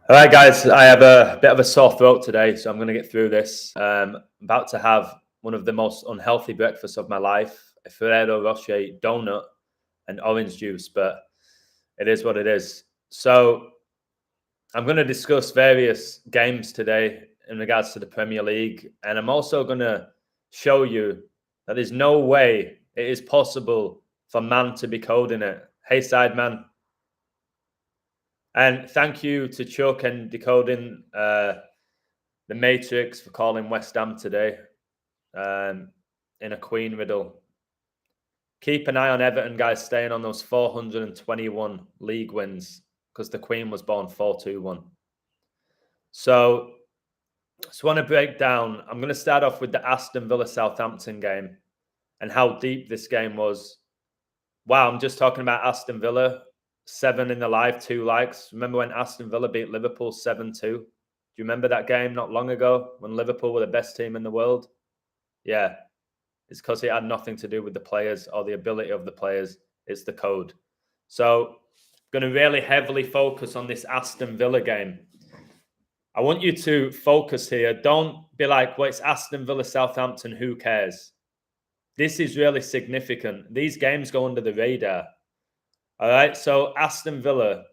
All right, guys, I have a bit of a sore throat today, so I'm going to get through this. I'm about to have one of the most unhealthy breakfasts of my life, a Ferrero Rocher donut and orange juice, but it is what it is. So I'm going to discuss various games today in regards to the Premier League, and I'm also going to show you that there's no way it is possible for man to be coding it. Hey, Sideman. And thank you to Chuck and Decoding the Matrix for calling West Ham today in a Queen riddle. Keep an eye on Everton, guys, staying on those 421 league wins because the Queen was born 421. So, just want to break down. I'm going to start off with the Aston Villa Southampton game and how deep this game was. Wow, I'm just talking about Aston Villa. 7 in the live, 2 likes. Remember when Aston Villa beat Liverpool 7-2? Do you remember that game not long ago when Liverpool were the best team in the world? Yeah, it's because it had nothing to do with the players or the ability of the players. It's the code. So, I'm going to really heavily focus on this Aston Villa game. I want you to focus here. Don't be like, well, it's Aston Villa Southampton, who cares? This is really significant. These games go under the radar. All right, so Aston Villa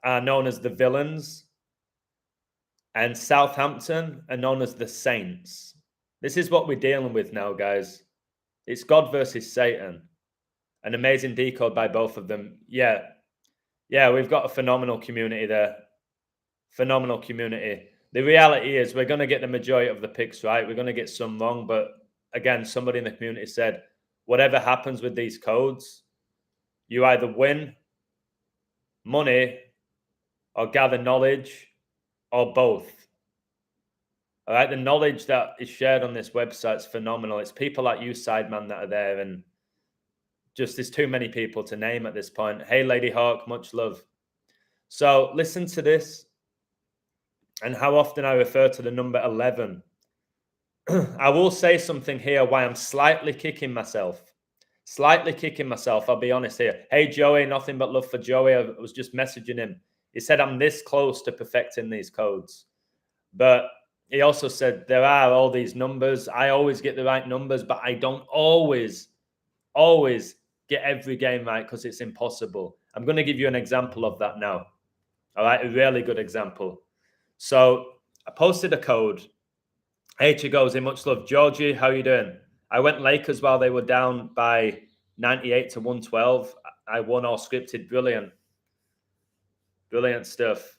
are known as the Villains, and Southampton are known as the Saints. This is what we're dealing with now, guys. It's God versus Satan. An amazing decode by both of them. Yeah, we've got a phenomenal community there. Phenomenal community. The reality is we're going to get the majority of the picks right. We're going to get some wrong, but again, somebody in the community said, whatever happens with these codes, you either win money or gather knowledge or both. All right, the knowledge that is shared on this website is phenomenal. It's people like you, Sideman, that are there, and just there's too many people to name at this point. Hey, Lady Hawk, much love. So listen to this and how often I refer to the number 11. I will say something here why I'm slightly kicking myself. I'll be honest here. Hey, Joey, nothing but love for Joey. I was just messaging him. He said I'm this close to perfecting these codes. But he also said there are all these numbers. I always get the right numbers, but I don't always get every game right because it's impossible. I'm going to give you an example of that now. All right, a really good example. So I posted a code. Hey, Chigozi, much love. Georgie, how you doing? I went Lakers while they were down by 98 to 112. I won all scripted. Brilliant. Brilliant stuff.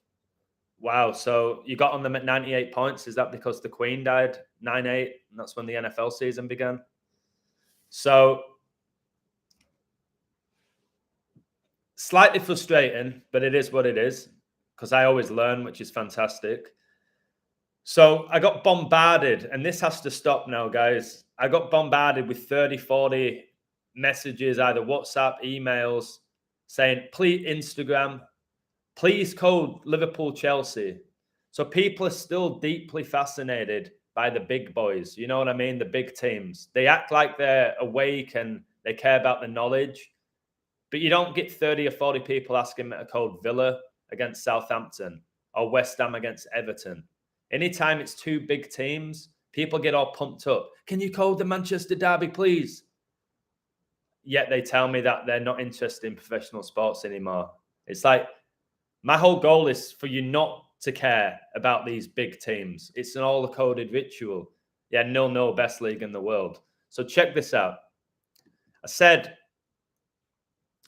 Wow. So you got on them at 98 points. Is that because the Queen died 9-8? And that's when the NFL season began. So slightly frustrating, but it is what it is because I always learn, which is fantastic. So I got bombarded, and this has to stop now, guys. I got bombarded with 30, 40 messages, either WhatsApp, emails, saying, please, Instagram, please code Liverpool Chelsea. So people are still deeply fascinated by the big boys. You know what I mean? The big teams. They act like they're awake and they care about the knowledge. But you don't get 30 or 40 people asking me to code Villa against Southampton or West Ham against Everton. Anytime it's two big teams, people get all pumped up. Can you code the Manchester Derby, please? Yet they tell me that they're not interested in professional sports anymore. It's like, my whole goal is for you not to care about these big teams. It's an all-coded ritual. Yeah, 0-0 best league in the world. So check this out. I said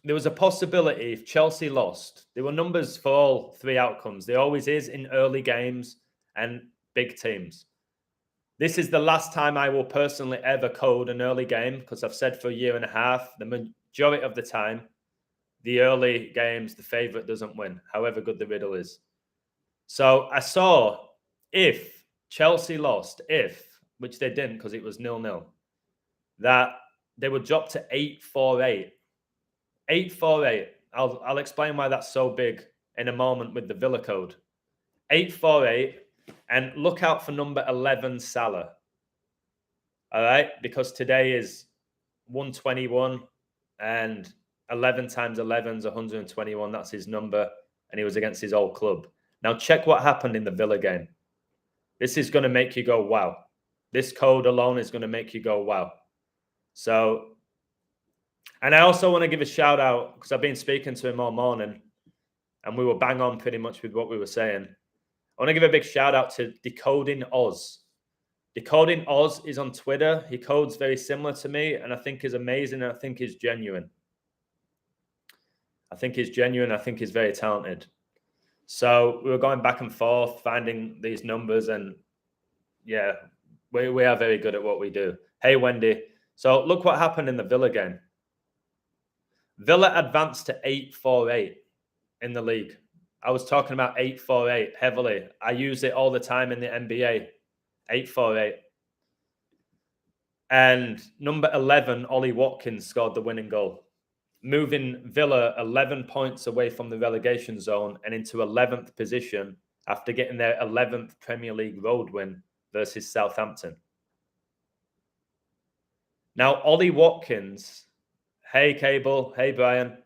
there was a possibility if Chelsea lost. There were numbers for all 3 outcomes. There always is in early games and big teams. This is the last time I will personally ever code an early game because I've said for a year and a half, the majority of the time, the early games, the favourite doesn't win, however good the riddle is. So I saw if Chelsea lost, which they didn't because it was 0-0, that they would drop to 8-4-8. 8-4-8. I'll explain why that's so big in a moment with the Villa code. 8-4-8. And look out for number 11, Salah. All right? Because today is 121 and 11 times 11 is 121. That's his number. and he was against his old club. Now check what happened in the Villa game. This is going to make you go, wow. This code alone is going to make you go, wow. So, and I also want to give a shout out, because I've been speaking to him all morning, and we were bang on pretty much with what we were saying. I want to give a big shout out to Decoding Oz. Decoding Oz is on Twitter. He codes very similar to me, and I think is amazing, and I think he's genuine. I think he's very talented. So we were going back and forth, finding these numbers, and yeah, we are very good at what we do. Hey, Wendy. So look what happened in the Villa game. Villa advanced to 8-4-8 in the league. I was talking about 8-4-8 heavily. I use it all the time in the NBA. 8-4-8. And number 11, Ollie Watkins, scored the winning goal, moving Villa 11 points away from the relegation zone and into 11th position after getting their 11th Premier League road win versus Southampton. Now, Ollie Watkins, hey, Cable, hey, Brian.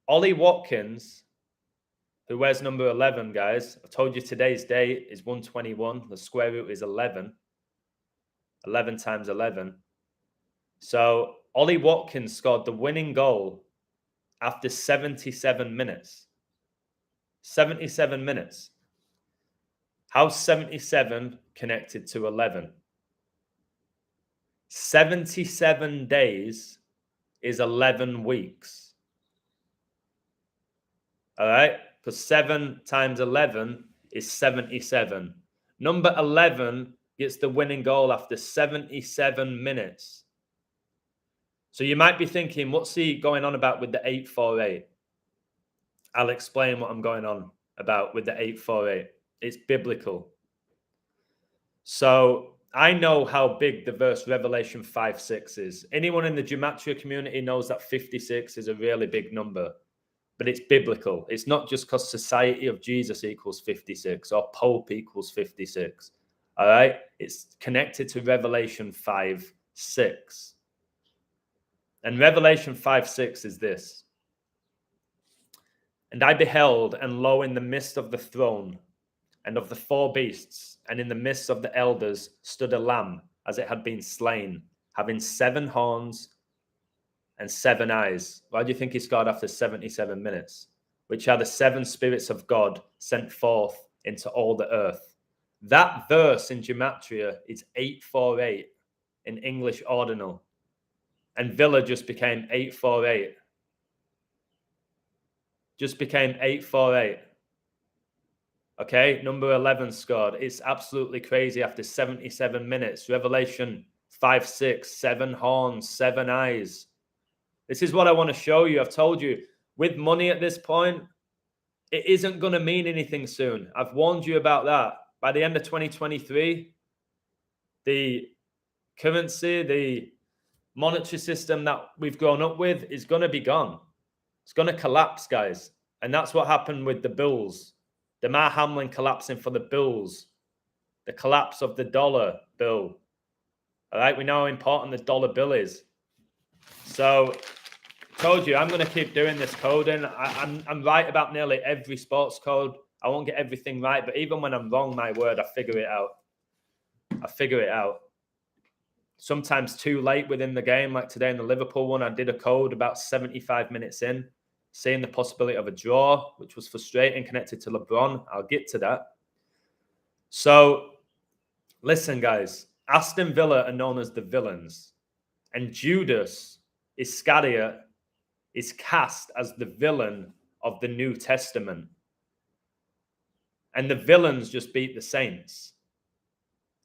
Ollie Watkins, who wears number 11, guys. I told you today's date is 121. The square root is 11. 11 times 11. So Ollie Watkins scored the winning goal after 77 minutes. 77 minutes. How's 77 connected to 11? 77 days is 11 weeks. All right? Because 7 times 11 is 77. Number 11 gets the winning goal after 77 minutes. So you might be thinking, what's he going on about with the 8-4-8? I'll explain what I'm going on about with the 8-4-8. It's biblical. So I know how big the verse Revelation 5:6 is. Anyone in the Gematria community knows that 56 is a really big number. But it's biblical. It's not just because Society of Jesus equals 56 or Pope equals 56. All right? It's connected to Revelation 5:6. And Revelation 5:6 is this. And I beheld, and lo, in the midst of the throne and of the four beasts, and in the midst of the elders, stood a lamb, as it had been slain, having 7 horns and 7 eyes. Why do you think he scored after 77 minutes? Which are the 7 spirits of God sent forth into all the earth. That verse in Gematria is 8-4-8 in English ordinal. And Villa just became 8-4-8. Just became 8-4-8. Okay, number 11 scored. It's absolutely crazy after 77 minutes. Revelation 5:6, 7 horns, 7 eyes. This is what I want to show you. I've told you, with money at this point, it isn't going to mean anything soon. I've warned you about that. By the end of 2023, the currency, the monetary system that we've grown up with is going to be gone. It's going to collapse, guys. And that's what happened with the Bills. Damar Hamlin collapsing for the Bills. The collapse of the dollar bill. All right, we know how important the dollar bill is. So, told you, I'm going to keep doing this coding. I'm right about nearly every sports code. I won't get everything right, but even when I'm wrong, my word, I figure it out. Sometimes too late within the game, like today in the Liverpool one, I did a code about 75 minutes in, seeing the possibility of a draw, which was frustrating, connected to LeBron. I'll get to that. So, listen, guys. Aston Villa are known as the villains. And Judas Iscariot is cast as the villain of the New Testament. And the villains just beat the Saints.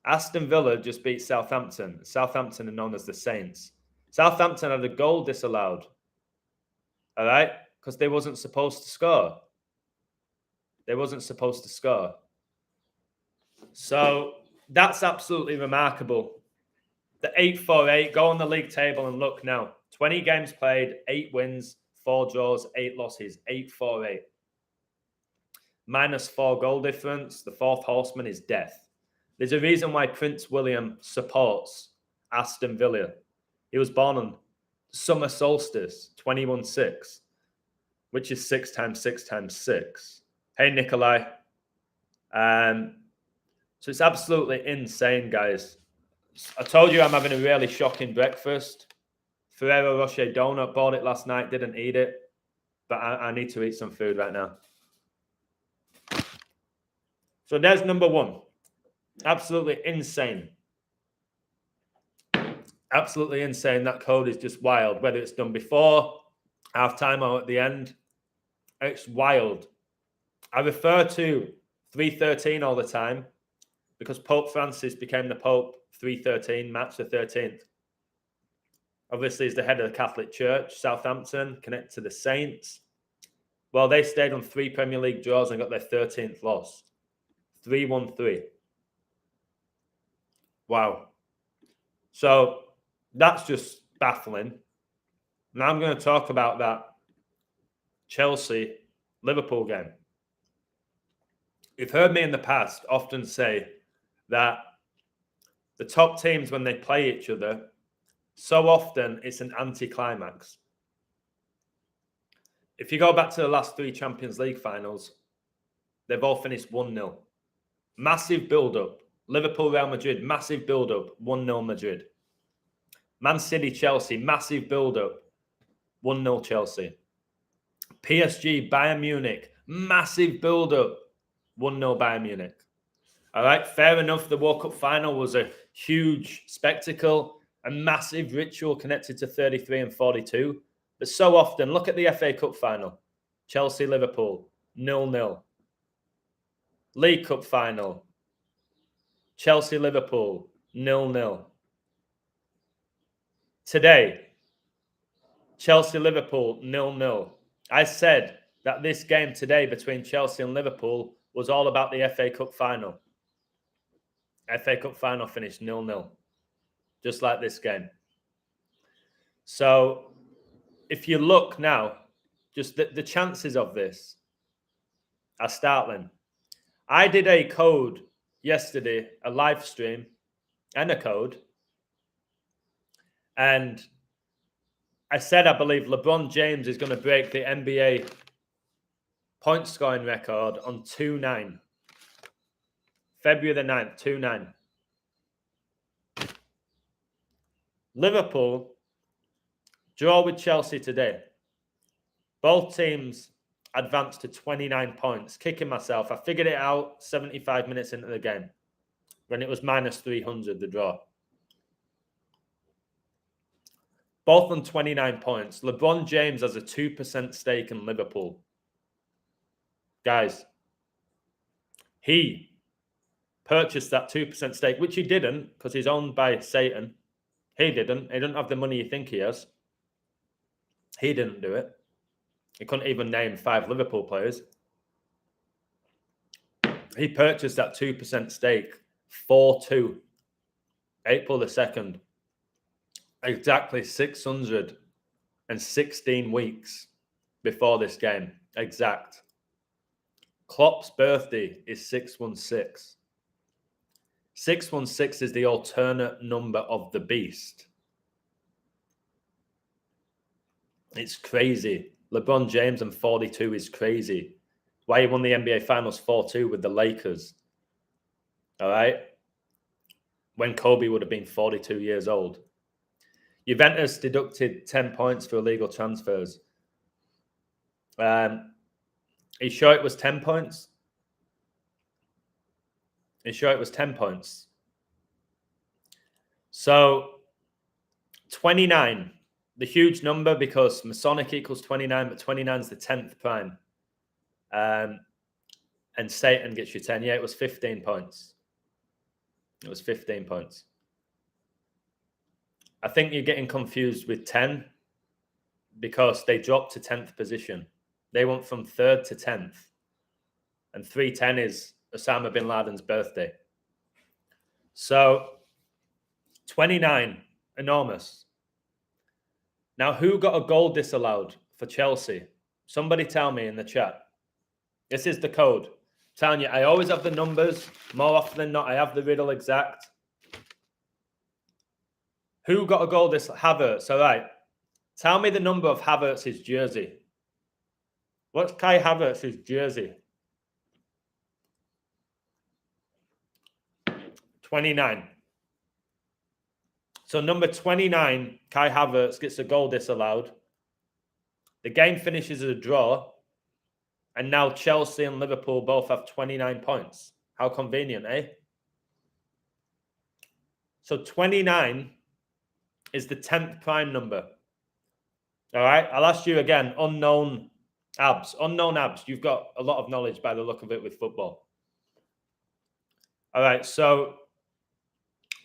Aston Villa just beat Southampton. Southampton are known as the Saints. Southampton had a goal disallowed. All right? Because they wasn't supposed to score. So that's absolutely remarkable. The 8-4-8, go on the league table and look now. 20 games played, 8 wins, 4 draws, 8 losses, 8-4-8. Minus 4 goal difference. The 4th horseman is death. There's a reason why Prince William supports Aston Villa. He was born on summer solstice, 21/6. which is 6 times 6 times 6. Hey, Nikolai. So it's absolutely insane, guys. I told you I'm having a really shocking breakfast. Ferrero Rocher donut, bought it last night, didn't eat it. But I need to eat some food right now. So there's number one. Absolutely insane. Absolutely insane. That code is just wild. Whether it's done before, halftime, or at the end, it's wild. I refer to 313 all the time because Pope Francis became the Pope 313, March the 13th. Obviously, he's the head of the Catholic Church, Southampton, connected to the Saints. Well, they stayed on 3 Premier League draws and got their 13th loss. 3-1-3. Wow. So that's just baffling. Now I'm going to talk about that Chelsea-Liverpool game. You've heard me in the past often say that the top teams, when they play each other, so often it's an anticlimax. If you go back to the last 3 Champions League finals, they've all finished 1-0. Massive build-up. Liverpool, Real Madrid, massive build-up, 1-0 Madrid. Man City, Chelsea, massive build-up, 1-0 Chelsea. PSG, Bayern Munich, massive build-up, 1-0 Bayern Munich. All right, fair enough. The World Cup final was a huge spectacle, a massive ritual connected to 33 and 42. But so often, look at the FA Cup final. Chelsea, Liverpool, 0-0. League Cup final. Chelsea, Liverpool, 0-0. Today, Chelsea, Liverpool, 0-0. I said that this game today between Chelsea and Liverpool was all about the FA Cup final. FA Cup final finished 0-0, just like this game. So, if you look now, just the chances of this are startling. I did a code yesterday, a live stream, and a code. And I said, I believe LeBron James is going to break the NBA point scoring record on 2-9. February the 9th, 2-9. Liverpool draw with Chelsea today. Both teams advanced to 29 points. Kicking myself. I figured it out 75 minutes into the game when it was minus 300, the draw. Both on 29 points. LeBron James has a 2% stake in Liverpool. Guys, he purchased that 2% stake, which he didn't because he's owned by Satan. He didn't. He doesn't have the money you think he has. He didn't do it. He couldn't even name 5 Liverpool players. He purchased that 2% stake 4-2, April the 2nd. Exactly 616 weeks before this game. Exact. Klopp's birthday is 616. 616 is the alternate number of the beast. It's crazy. LeBron James and 42 is crazy. Why he won the NBA Finals 4-2 with the Lakers. All right? When Kobe would have been 42 years old. Juventus deducted 10 points for illegal transfers. Are you sure it was 10 points? Are you sure it was 10 points? So, 29. The huge number because Masonic equals 29, but 29 is the 10th prime. And Satan gets you 10. Yeah, it was 15 points. It was 15 points. I think you're getting confused with 10 because they dropped to 10th position. They went from 3rd to 10th. And 310 is Osama bin Laden's birthday. So, 29, enormous. Now, who got a goal disallowed for Chelsea? Somebody tell me in the chat. This is the code. I'm telling you, I always have the numbers. More often than not, I have the riddle exact. Who got a goal disallowed? Havertz. All right. Tell me the number of Havertz's jersey. What's Kai Havertz's jersey? 29. So number 29, Kai Havertz gets a goal disallowed. The game finishes as a draw. And now Chelsea and Liverpool both have 29 points. How convenient, eh? So 29 is the 10th prime number. All right, I'll ask you again, unknown abs. Unknown abs, you've got a lot of knowledge by the look of it with football. All right, so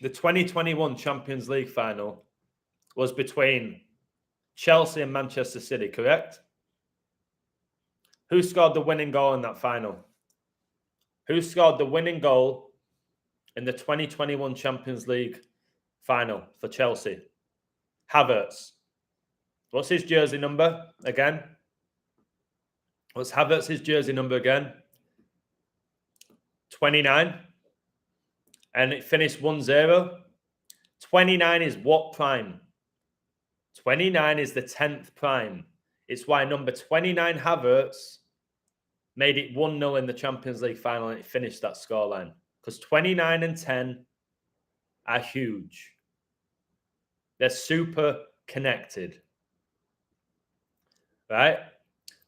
the 2021 Champions League final was between Chelsea and Manchester City, correct? Who scored the winning goal in that final? Who scored the winning goal in the 2021 Champions League final for Chelsea? Havertz. What's his jersey number again? What's Havertz's jersey number again? 29. And it finished 1-0. 29 is what prime? 29 is the 10th prime. It's why number 29 Havertz made it 1-0 in the Champions League final and it finished that scoreline. Because 29 and 10 are huge. They're super connected. Right?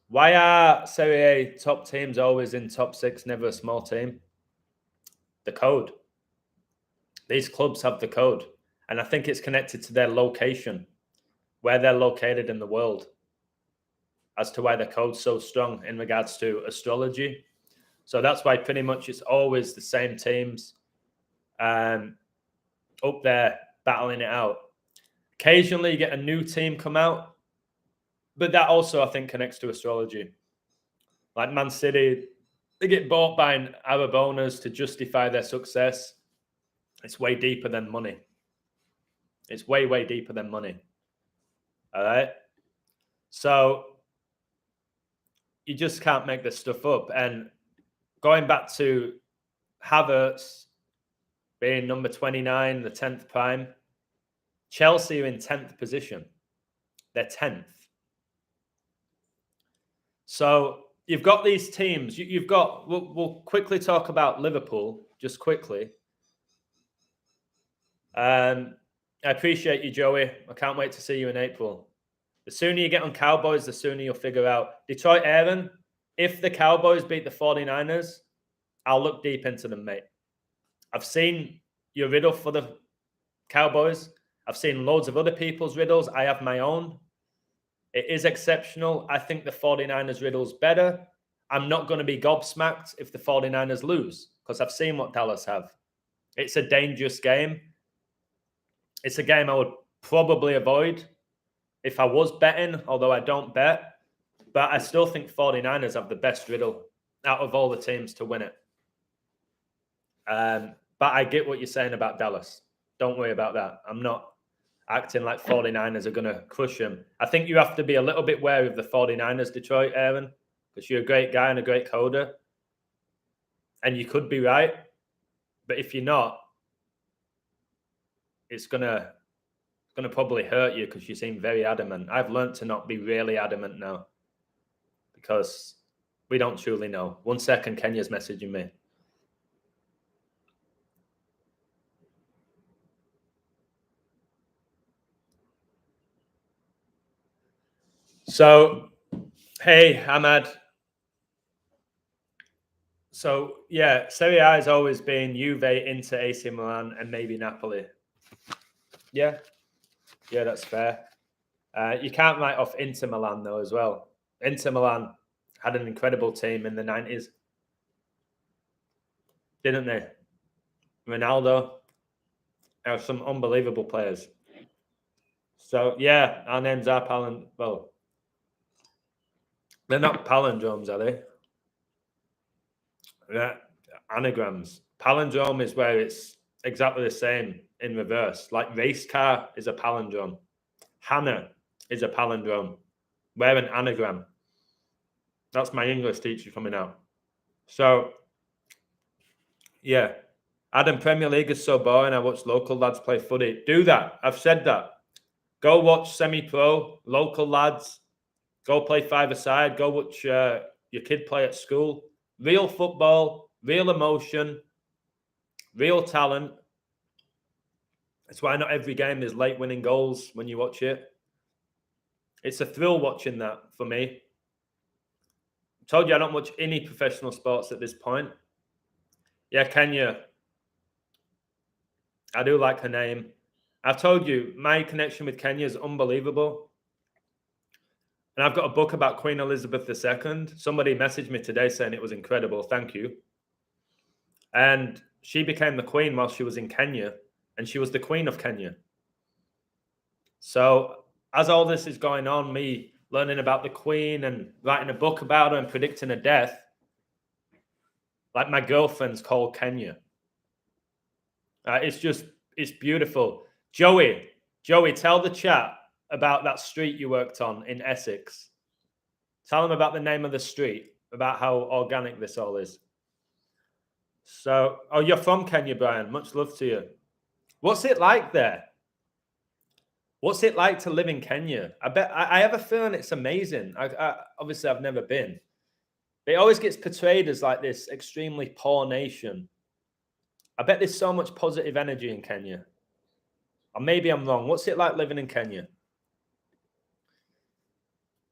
Why are Serie A top teams always in top 6, never a small team? The code. These clubs have the code. And I think it's connected to their location, where they're located in the world, as to why the code's so strong in regards to astrology. So that's why pretty much it's always the same teams up there battling it out. Occasionally you get a new team come out, but that also I think connects to astrology. Like Man City, they get bought by an Arab owners to justify their success. It's way deeper than money. It's way, way deeper than money. All right? So you just can't make this stuff up. And going back to Havertz being number 29, the 10th prime, Chelsea are in 10th position. They're 10th. So you've got these teams. You've got, we'll quickly talk about Liverpool, just quickly. I appreciate you, Joey. I can't wait to see you in April. The sooner you get on Cowboys, the sooner you'll figure out. Detroit Aaron, if the Cowboys beat the 49ers, I'll look deep into them, mate. I've seen your riddle for the Cowboys. I've seen loads of other people's riddles. I have my own. It is exceptional. I think the 49ers riddle's better. I'm not going to be gobsmacked if the 49ers lose because I've seen what Dallas have. It's a dangerous game. It's a game I would probably avoid if I was betting, although I don't bet. But I still think 49ers have the best riddle out of all the teams to win it. But I get what you're saying about Dallas. Don't worry about that. I'm not acting like 49ers are going to crush them. I think you have to be a little bit wary of the 49ers, Detroit, Aaron, because you're a great guy and a great coder. And you could be right. But if you're not, it's gonna probably hurt you because you seem very adamant. I've learned to not be really adamant now because we don't truly know. 1 second, Kenya's messaging me. So, hey, Ahmad. So, yeah, Serie A has always been Juve, Inter, AC Milan, and maybe Napoli. Yeah, that's fair. You can't write off Inter Milan, though, as well. Inter Milan had an incredible team in the 90s. Didn't they? Ronaldo. There are some unbelievable players. So, yeah, our names are well, they're not palindromes, are they? They're anagrams. Palindrome is where it's exactly the same in reverse. Like race car is a palindrome. Hannah is a palindrome. We're an anagram. That's my English teacher coming out. So, yeah. Adam, Premier League is so boring. I watch local lads play footy. Do that. I've said that. Go watch semi-pro, local lads. Go play five-a-side. Go watch your kid play at school. Real football, real emotion, real talent. That's why not every game is late winning goals when you watch it. It's a thrill watching that for me. I told you I don't watch any professional sports at this point. Yeah, Kenya. I do like her name. I've told you, my connection with Kenya is unbelievable. And I've got a book about Queen Elizabeth II. Somebody messaged me today saying it was incredible. Thank you. And she became the queen while she was in Kenya. And she was the queen of Kenya. So as all this is going on, me learning about the queen and writing a book about her and predicting her death, like my girlfriend's called Kenya. It's beautiful. Joey, tell the chat about that street you worked on in Essex. Tell them about the name of the street, about how organic this all is. So, oh, you're from Kenya, Brian. Much love to you. What's it like there? What's it like to live in Kenya? I have a feeling it's amazing. Obviously, I've never been. It always gets portrayed as like this extremely poor nation. I bet there's so much positive energy in Kenya. Or maybe I'm wrong. What's it like living in Kenya?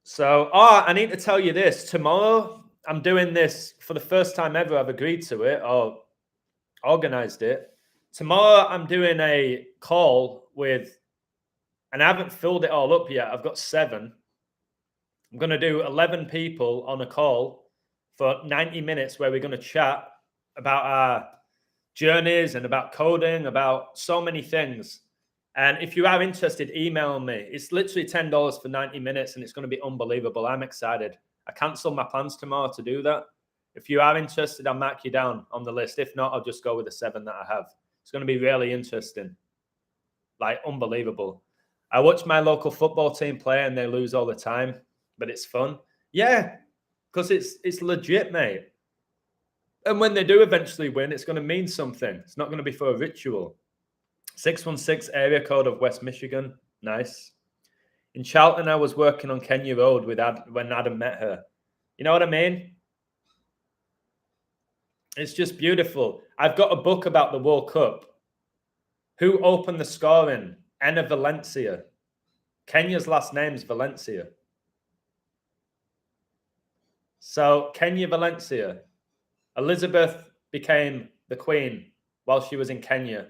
So, I need to tell you this. Tomorrow, I'm doing this for the first time ever. I've agreed to it or organized it. Tomorrow, I'm doing a call with, and I haven't filled it all up yet. I've got 7. I'm going to do 11 people on a call for 90 minutes where we're going to chat about our journeys and about coding, about so many things. And if you are interested, email me. It's literally $10 for 90 minutes and it's going to be unbelievable. I'm excited. I cancelled my plans tomorrow to do that. If you are interested, I'll mark you down on the list. If not, I'll just go with the 7 that I have. It's going to be really interesting. Like, unbelievable. I watch my local football team play and they lose all the time, but it's fun. Yeah, because it's legit, mate. And when they do eventually win, it's going to mean something. It's not going to be for a ritual. 616 area code of West Michigan. Nice. In Charlton, I was working on Kenya Road when Adam met her. You know what I mean? It's just beautiful. I've got a book about the World Cup. Who opened the scoring? Enna Valencia. Kenya's last name's Valencia. So Kenya Valencia. Elizabeth became the queen while she was in Kenya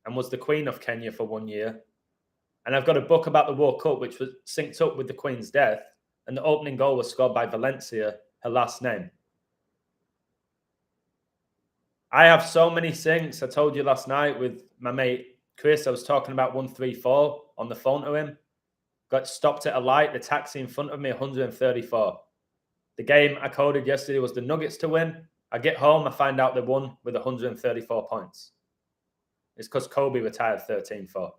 and was the queen of Kenya for 1 year. And I've got a book about the World Cup, which was synced up with the queen's death. And the opening goal was scored by Valencia, her last name. I have so many syncs. I told you last night with my mate Chris, I was talking about 134 on the phone to him. Got stopped at a light, the taxi in front of me, 134. The game I coded yesterday was the Nuggets to win. I get home, I find out they won with 134 points. It's because Kobe retired 13-4.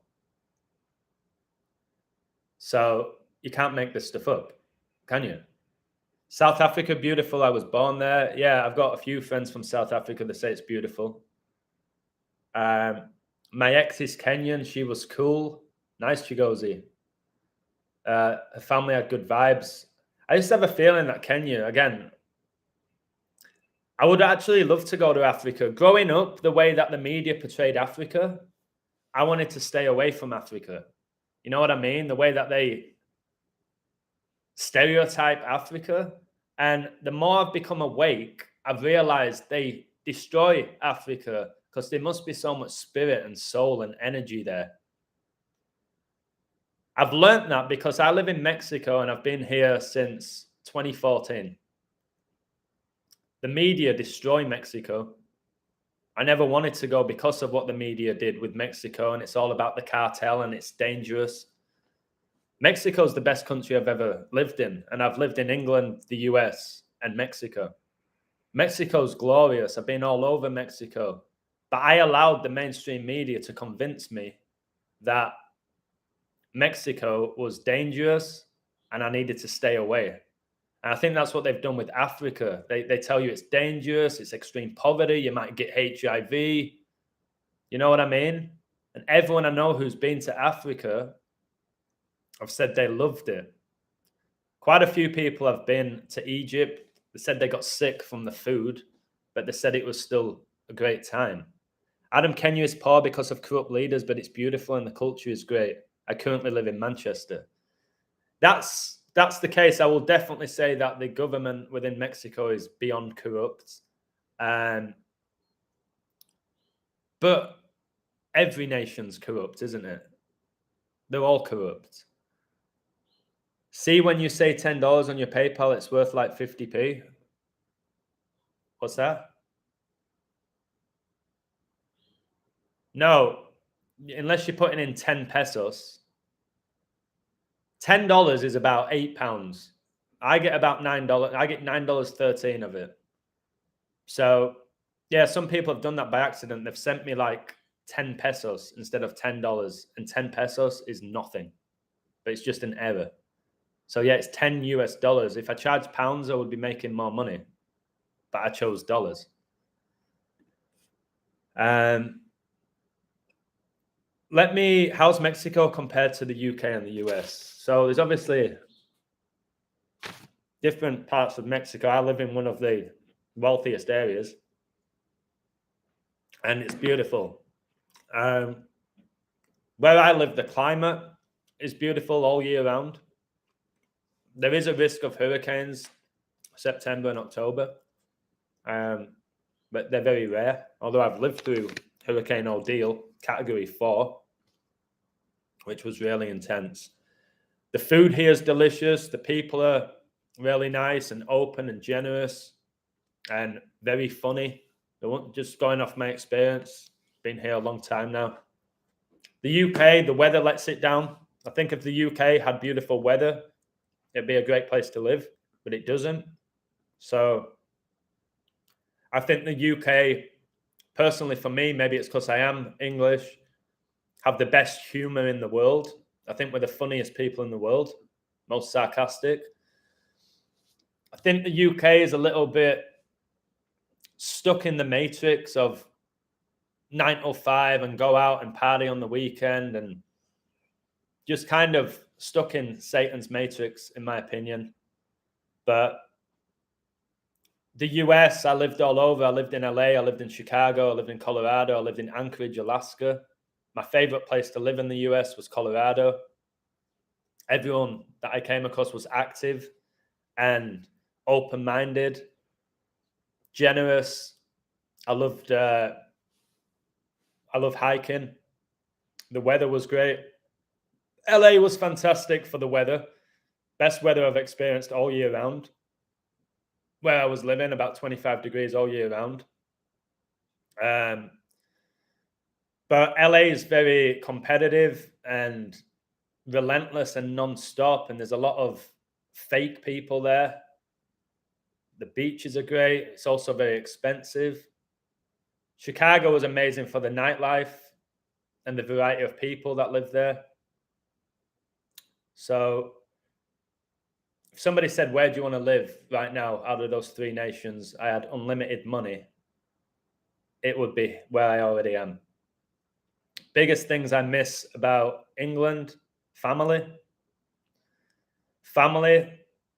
So you can't make this stuff up, can you? South Africa, beautiful. I was born there. Yeah, I've got a few friends from South Africa that say it's beautiful. My ex is Kenyan. She was cool. Nice, Chigozi. Her family had good vibes. I just have a feeling that Kenya, again, I would actually love to go to Africa. Growing up, the way that the media portrayed Africa, I wanted to stay away from Africa. You know what I mean? The way that they stereotype Africa. And the more I've become awake, I've realized they destroy Africa because there must be so much spirit and soul and energy there. I've learned that because I live in Mexico and I've been here since 2014. The media destroy Mexico. I never wanted to go because of what the media did with Mexico, and it's all about the cartel and it's dangerous. Mexico's the best country I've ever lived in, and I've lived in England, the US, and Mexico. Mexico's glorious. I've been all over Mexico. But I allowed the mainstream media to convince me that Mexico was dangerous and I needed to stay away. And I think that's what they've done with Africa. They tell you it's dangerous, it's extreme poverty, you might get HIV. You know what I mean? And everyone I know who's been to Africa have said they loved it. Quite a few people have been to Egypt. They said they got sick from the food, but they said it was still a great time. Adam, Kenya is poor because of corrupt leaders, but it's beautiful and the culture is great. I currently live in Manchester. That's the case. I will definitely say that the government within Mexico is beyond corrupt. But every nation's corrupt, isn't it? They're all corrupt. See, when you say $10 on your PayPal, it's worth like 50p. What's that? No, unless you're putting in 10 pesos. $10 is about £8. I get about $9. I get $9.13 of it. So, yeah, some people have done that by accident. They've sent me like 10 pesos instead of $10, and 10 pesos is nothing, but it's just an error. So, yeah, it's 10 US dollars. If I charge pounds, I would be making more money, but I chose dollars. How's Mexico compared to the UK and the US? So there's obviously different parts of Mexico. I live in one of the wealthiest areas, and it's beautiful. Where I live, the climate is beautiful all year round. There is a risk of hurricanes September and October, but they're very rare. Although I've lived through Hurricane Ordeal, Category 4, which was really intense. The food here is delicious. The people are really nice and open and generous and very funny. Just going off my experience, been here a long time now. The UK, the weather lets it down. I think if the UK had beautiful weather, it'd be a great place to live, but it doesn't. So I think the UK, personally for me, maybe it's because I am English, have the best humor in the world. I think we're the funniest people in the world, most sarcastic. I think the UK is a little bit stuck in the matrix of 9 to 5 and go out and party on the weekend, and just kind of stuck in Satan's matrix, in my opinion. But the US, I lived all over. I lived in LA, I lived in Chicago, I lived in Colorado, I lived in Anchorage, Alaska. My favorite place to live in the US was Colorado. Everyone that I came across was active and open-minded, generous. I love hiking. The weather was great. LA was fantastic for the weather. Best weather I've experienced all year round. Where I was living, about 25 degrees all year round. But LA is very competitive and relentless and non-stop, and there's a lot of fake people there. The beaches are great. It's also very expensive. Chicago was amazing for the nightlife and the variety of people that live there. So if somebody said, where do you want to live right now out of those three nations? I had unlimited money. It would be where I already am. Biggest things I miss about England, family. Family,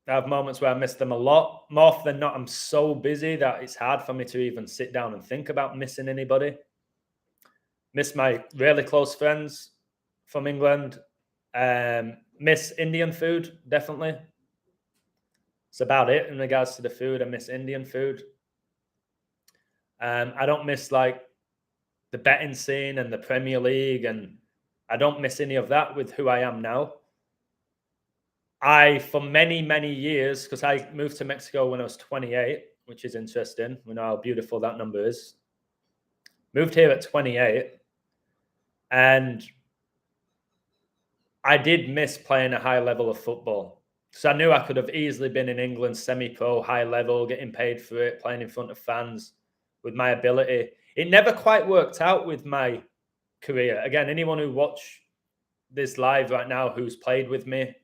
I have moments where I miss them a lot. More often than not, I'm so busy that it's hard for me to even sit down and think about missing anybody. Miss my really close friends from England. Miss Indian food, definitely. It's about it in regards to the food. I miss Indian food. I don't miss like the betting scene and the Premier League, and I don't miss any of that with who I am now. For many, many years, because I moved to Mexico when I was 28, which is interesting. We know how beautiful that number is. Moved here at 28, and I did miss playing a high level of football. So I knew I could have easily been in England, semi-pro, high level, getting paid for it, playing in front of fans with my ability. It never quite worked out with my career. Again, anyone who watch this live right now who's played with me,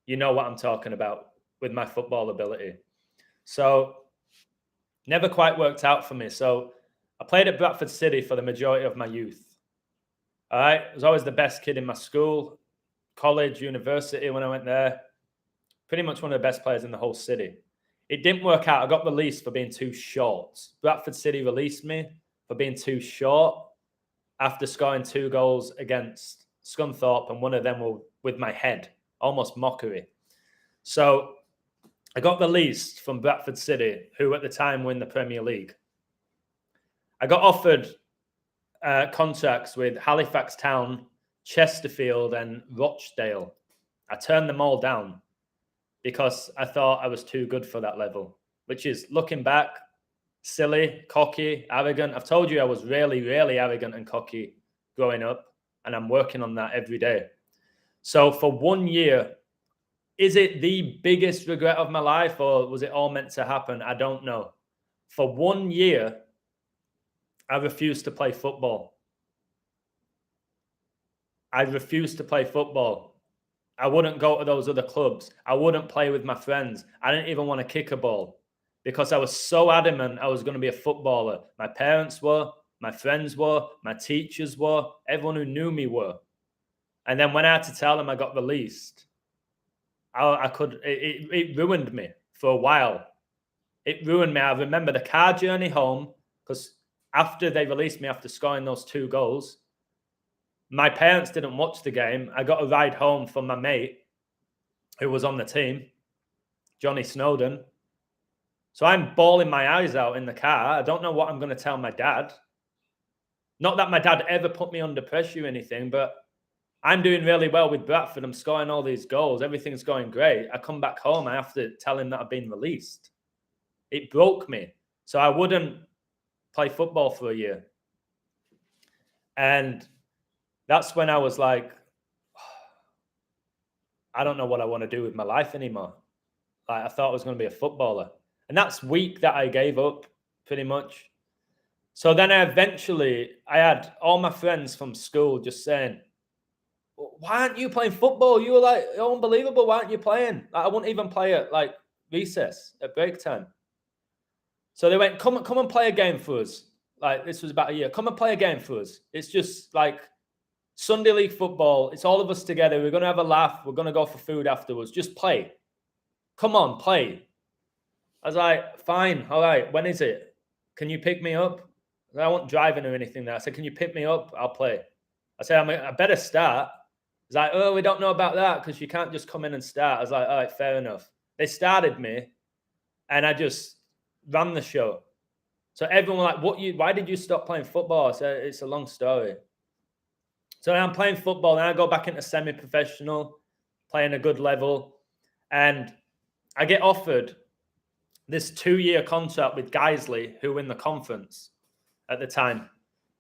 you know what I'm talking about with my football ability. So never quite worked out for me. So I played at Bradford City for the majority of my youth. All right. I was always the best kid in my school, college, university when I went there. Pretty much one of the best players in the whole city. It didn't work out. I got released for being too short. Bradford City released me for being too short after scoring 2 goals against Scunthorpe, and one of them were with my head. Almost mockery. So I got released from Bradford City, who at the time were in the Premier League. I got offered contracts with Halifax Town, Chesterfield, and Rochdale. I turned them all down because I thought I was too good for that level, which is, looking back, silly, cocky, arrogant. I've told you I was really, really arrogant and cocky growing up, and I'm working on that every day. So for 1 year, is it the biggest regret of my life, or was it all meant to happen? I don't know. For 1 year, I refused to play football. I refused to play football. I wouldn't go to those other clubs. I wouldn't play with my friends. I didn't even want to kick a ball because I was so adamant I was going to be a footballer. My parents were, my friends were, my teachers were, everyone who knew me were. And then when I had to tell them I got released, it ruined me for a while. It ruined me. I remember the car journey home, because after they released me after scoring those 2 goals, my parents didn't watch the game. I got a ride home from my mate who was on the team, Johnny Snowden. So I'm bawling my eyes out in the car. I don't know what I'm going to tell my dad. Not that my dad ever put me under pressure or anything, but I'm doing really well with Bradford. I'm scoring all these goals. Everything's going great. I come back home. I have to tell him that I've been released. It broke me. So I wouldn't play football for a year. And that's when I was like, I don't know what I want to do with my life anymore. Like, I thought I was going to be a footballer. And that's week that I gave up, pretty much. So then I had all my friends from school just saying, why aren't you playing football? You were like, unbelievable. Why aren't you playing? Like, I wouldn't even play at like recess, at break time. So they went, come and play a game for us. Like, this was about a year. Come and play a game for us. It's just like Sunday league football. It's all of us together. We're going to have a laugh. We're going to go for food afterwards. Just play. Come on, play. I was like, fine. All right. When is it? Can you pick me up? I wasn't driving or anything there. I said, can you pick me up? I'll play. I said, I better start. He's like, oh, we don't know about that because you can't just come in and start. I was like, all right, fair enough. They started me and I just ran the show. So everyone was like, why did you stop playing football? I said, it's a long story. So I'm playing football, then I go back into semi-professional, playing a good level. And I get offered this 2-year contract with Guiseley, who were in the conference at the time.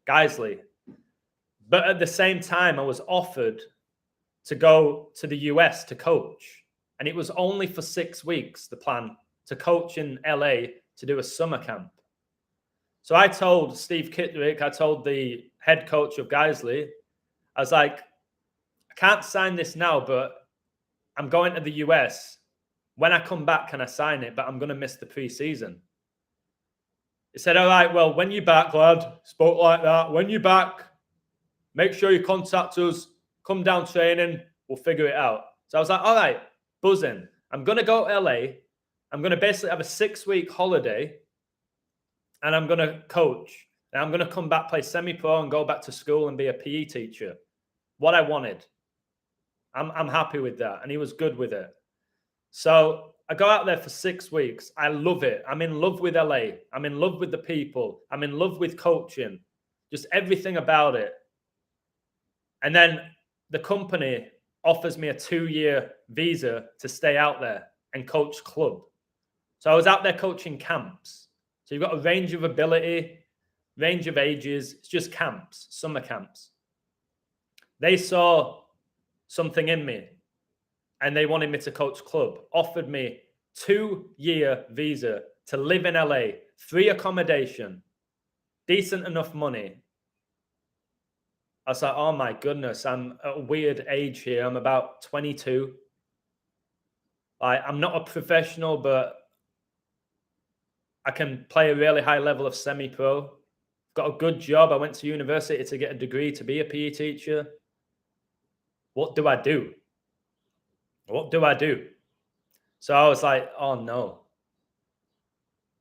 Guiseley. But at the same time, I was offered to go to the US to coach. And it was only for 6 weeks, the plan, to coach in LA to do a summer camp. So I told Steve Kittrick, I told the head coach of Guiseley, I was like, I can't sign this now, but I'm going to the US. When I come back, can I sign it? But I'm going to miss the preseason. He said, all right, well, when you're back, lad, spoke like that. When you're back, make sure you contact us. Come down training. We'll figure it out. So I was like, all right, buzzing. I'm going to go to LA. I'm going to basically have a 6-week holiday. And I'm going to coach. And I'm going to come back, play semi-pro, and go back to school and be a PE teacher. What I wanted. I'm happy with that. And he was good with it. So I go out there for 6 weeks. I love it. I'm in love with LA. I'm in love with the people. I'm in love with coaching. Just everything about it. And then the company offers me a 2-year visa to stay out there and coach club. So I was out there coaching camps. So you've got a range of ability, range of ages. It's just camps, summer camps. They saw something in me and they wanted me to coach club, offered me 2-year visa to live in LA, free accommodation, decent enough money. I was like, oh my goodness, I'm at a weird age here. I'm about 22. I'm not a professional, but I can play a really high level of semi-pro. Got a good job. I went to university to get a degree to be a PE teacher. What do I do? What do I do? So I was like, oh no.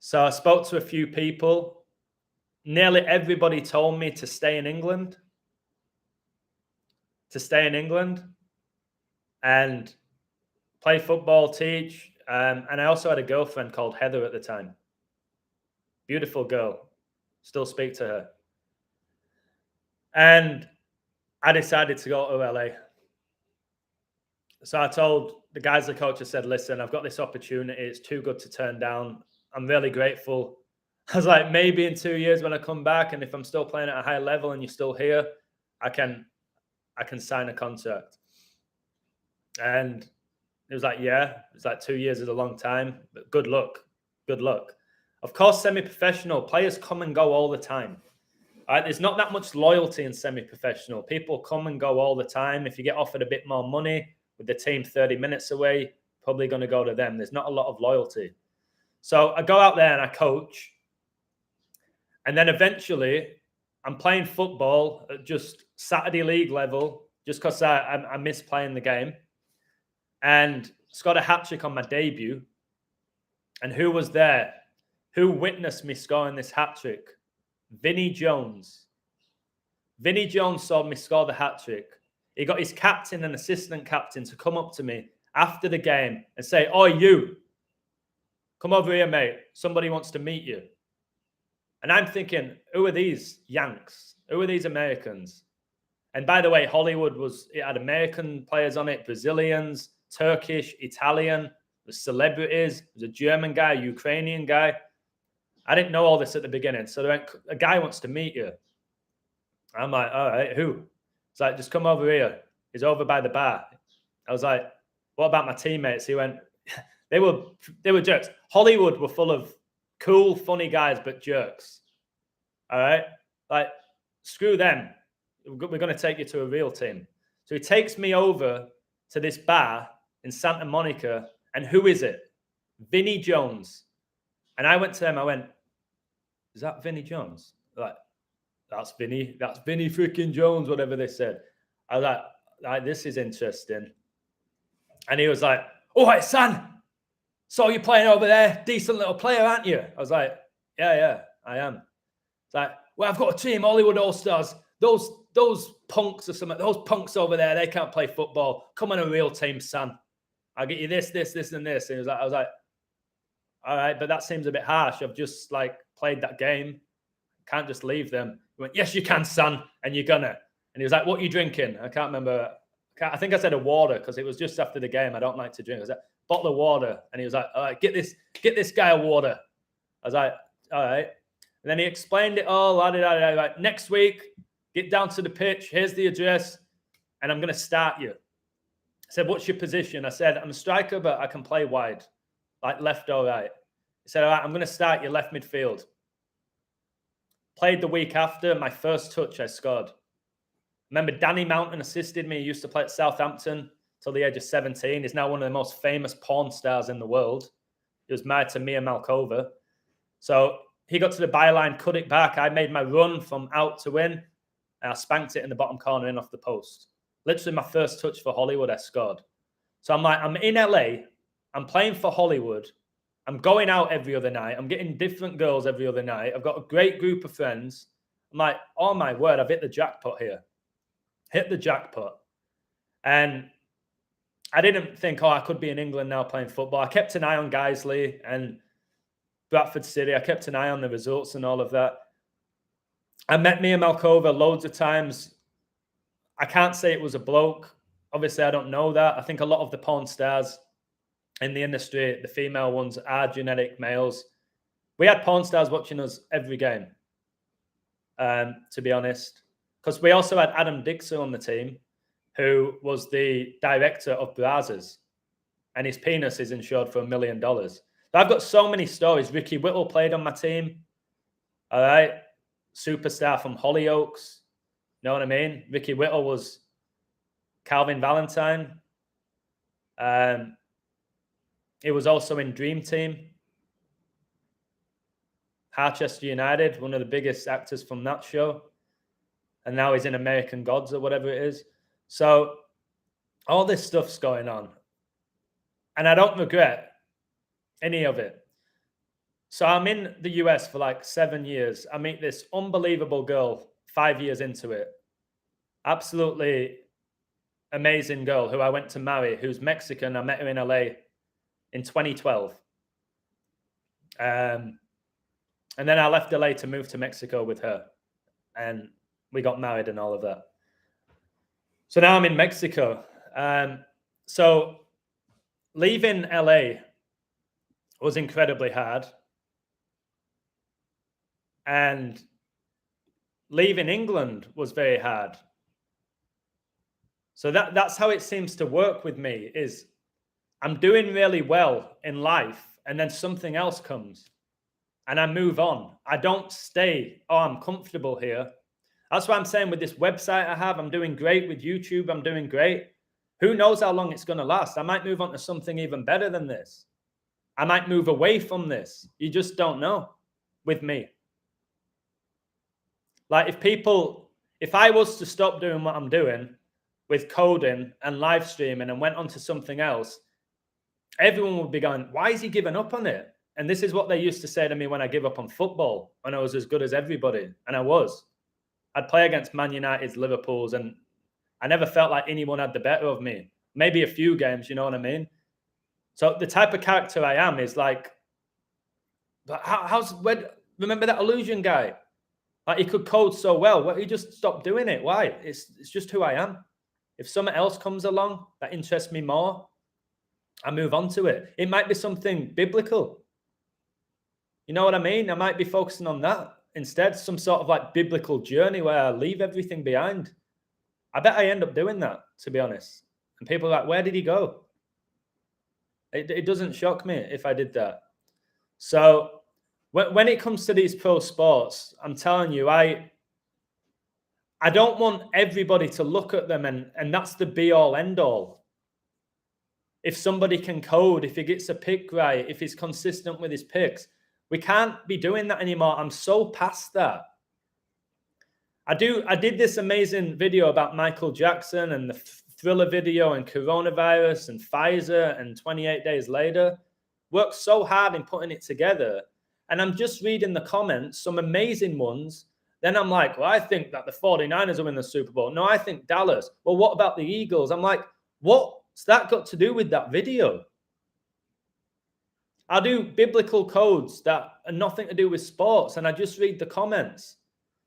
So I spoke to a few people. Nearly everybody told me to stay in England. And play football, teach. And I also had a girlfriend called Heather at the time. Beautiful girl. Still speak to her. And I decided to go to LA. So I told the guys, the coach, I said, listen, I've got this opportunity. It's too good to turn down. I'm really grateful. I was like, maybe in 2 years when I come back, and if I'm still playing at a high level and you're still here, I can sign a contract. And it was like, yeah, it's like 2 years is a long time, but good luck. Of course, semi-professional players come and go all the time. There's not that much loyalty in semi-professional. People come and go all the time. If you get offered a bit more money with the team 30 minutes away, probably going to go to them. There's not a lot of loyalty. So I go out there and I coach. And then eventually I'm playing football at just Saturday league level, just because I miss playing the game. And scored a hat-trick on my debut. And who was there? Who witnessed me scoring this hat-trick? Vinnie Jones. Vinnie Jones saw me score the hat-trick. He got his captain and assistant captain to come up to me after the game and say, "Oh, you, come over here, mate. Somebody wants to meet you." And I'm thinking, who are these Yanks? Who are these Americans? And by the way, Hollywood it had American players on it, Brazilians, Turkish, Italian, the celebrities. There was a German guy, a Ukrainian guy. I didn't know all this at the beginning. So they went, a guy wants to meet you. I'm like, all right, who? It's like, just come over here. He's over by the bar. I was like, what about my teammates? He went, they were jerks. Hollywood were full of cool, funny guys, but jerks. All right? Like, screw them. We're going to take you to a real team. So he takes me over to this bar in Santa Monica. And who is it? Vinnie Jones. And I went to him. I went, is that Vinnie Jones? Like, that's Vinnie freaking Jones, whatever they said. I was like, this is interesting. And he was like, "Oh, hey, son, saw you playing over there. Decent little player, aren't you?" I was like, yeah, I am. It's like, well, I've got a team, Hollywood All-Stars. Those punks or something, those punks over there, they can't play football. Come on a real team, son. I'll get you this, and this. And I was like, all right, but that seems a bit harsh. I've just played that game. Can't just leave them. He went, "Yes, you can, son, and you're gonna." And he was like, "What are you drinking?" I can't remember. I think I said a water because it was just after the game. I don't like to drink. I was like, "Bottle of water." And he was like, "All right, get this guy a water." I was like, "All right." And then he explained it all. Like, next week, get down to the pitch. Here's the address, and I'm going to start you. I said, "What's your position?" I said, "I'm a striker, but I can play wide, like left or right." He said, "All right, I'm going to start you left midfield." Played the week after. My first touch, I scored. Remember, Danny Mountain assisted me. He used to play at Southampton till the age of 17. He's now one of the most famous porn stars in the world. He was married to Mia Malkova. So he got to the byline, cut it back. I made my run from out to in, and I spanked it in the bottom corner in off the post. Literally my first touch for Hollywood, I scored. So I'm like, I'm in LA. I'm playing for Hollywood. I'm going out every other night. I'm getting different girls every other night. I've got a great group of friends. I'm like, oh my word, I've hit the jackpot here. Hit the jackpot. And I didn't think, I could be in England now playing football. I kept an eye on Guiseley and Bradford City. I kept an eye on the results and all of that. I met Mia Malkova loads of times. I can't say it was a bloke. Obviously, I don't know that. I think a lot of the porn stars in the industry, the female ones, are genetic males. We had porn stars watching us every game, to be honest. Because we also had Adam Dixon on the team, who was the director of Brazzers. And his penis is insured for $1 million. So I've got so many stories. Ricky Whittle played on my team. All right. Superstar from Hollyoaks. You know what I mean? Ricky Whittle was Calvin Valentine. He was also in Dream Team. Harchester United, one of the biggest actors from that show. And now he's in American Gods or whatever it is. So all this stuff's going on. And I don't regret any of it. So I'm in the US for like 7 years. I meet this unbelievable girl 5 years into it. Absolutely amazing girl who I went to marry, who's Mexican. I met her in LA in 2012. And then I left LA to move to Mexico with her. And we got married and all of that. So now I'm in Mexico. So leaving LA was incredibly hard. And leaving England was very hard. So that's how it seems to work with me, is I'm doing really well in life and then something else comes and I move on. I don't stay, oh, I'm comfortable here. That's what I'm saying with this website I have. I'm doing great with YouTube. I'm doing great. Who knows how long it's going to last? I might move on to something even better than this. I might move away from this. You just don't know with me. Like if I was to stop doing what I'm doing with coding and live streaming and went on to something else, everyone would be going, why is he giving up on it? And this is what they used to say to me when I give up on football, when I was as good as everybody. And I was. I'd play against Man United's, Liverpool's, and I never felt like anyone had the better of me. Maybe a few games, you know what I mean? So the type of character I am is like, remember that illusion guy? Like, he could code so well. Well, he just stopped doing it. Why? It's just who I am. If something else comes along that interests me more, I move on to it. It might be something biblical. You know what I mean? I might be focusing on that instead, some sort of like biblical journey where I leave everything behind. I bet I end up doing that, to be honest. And people are like, where did he go? It doesn't shock me if I did that. So when it comes to these pro sports, I'm telling you, I don't want everybody to look at them and that's the be all end all. If somebody can code, if he gets a pick right, if he's consistent with his picks, we can't be doing that anymore. I'm so past that. I did this amazing video about Michael Jackson and the Thriller video and coronavirus and Pfizer and 28 days later. Worked so hard in putting it together. And I'm just reading the comments, some amazing ones. Then I'm like, well, I think that the 49ers will win the Super Bowl. No, I think Dallas. Well, what about the Eagles? I'm like, what's that got to do with that video? I do biblical codes that are nothing to do with sports, and I just read the comments.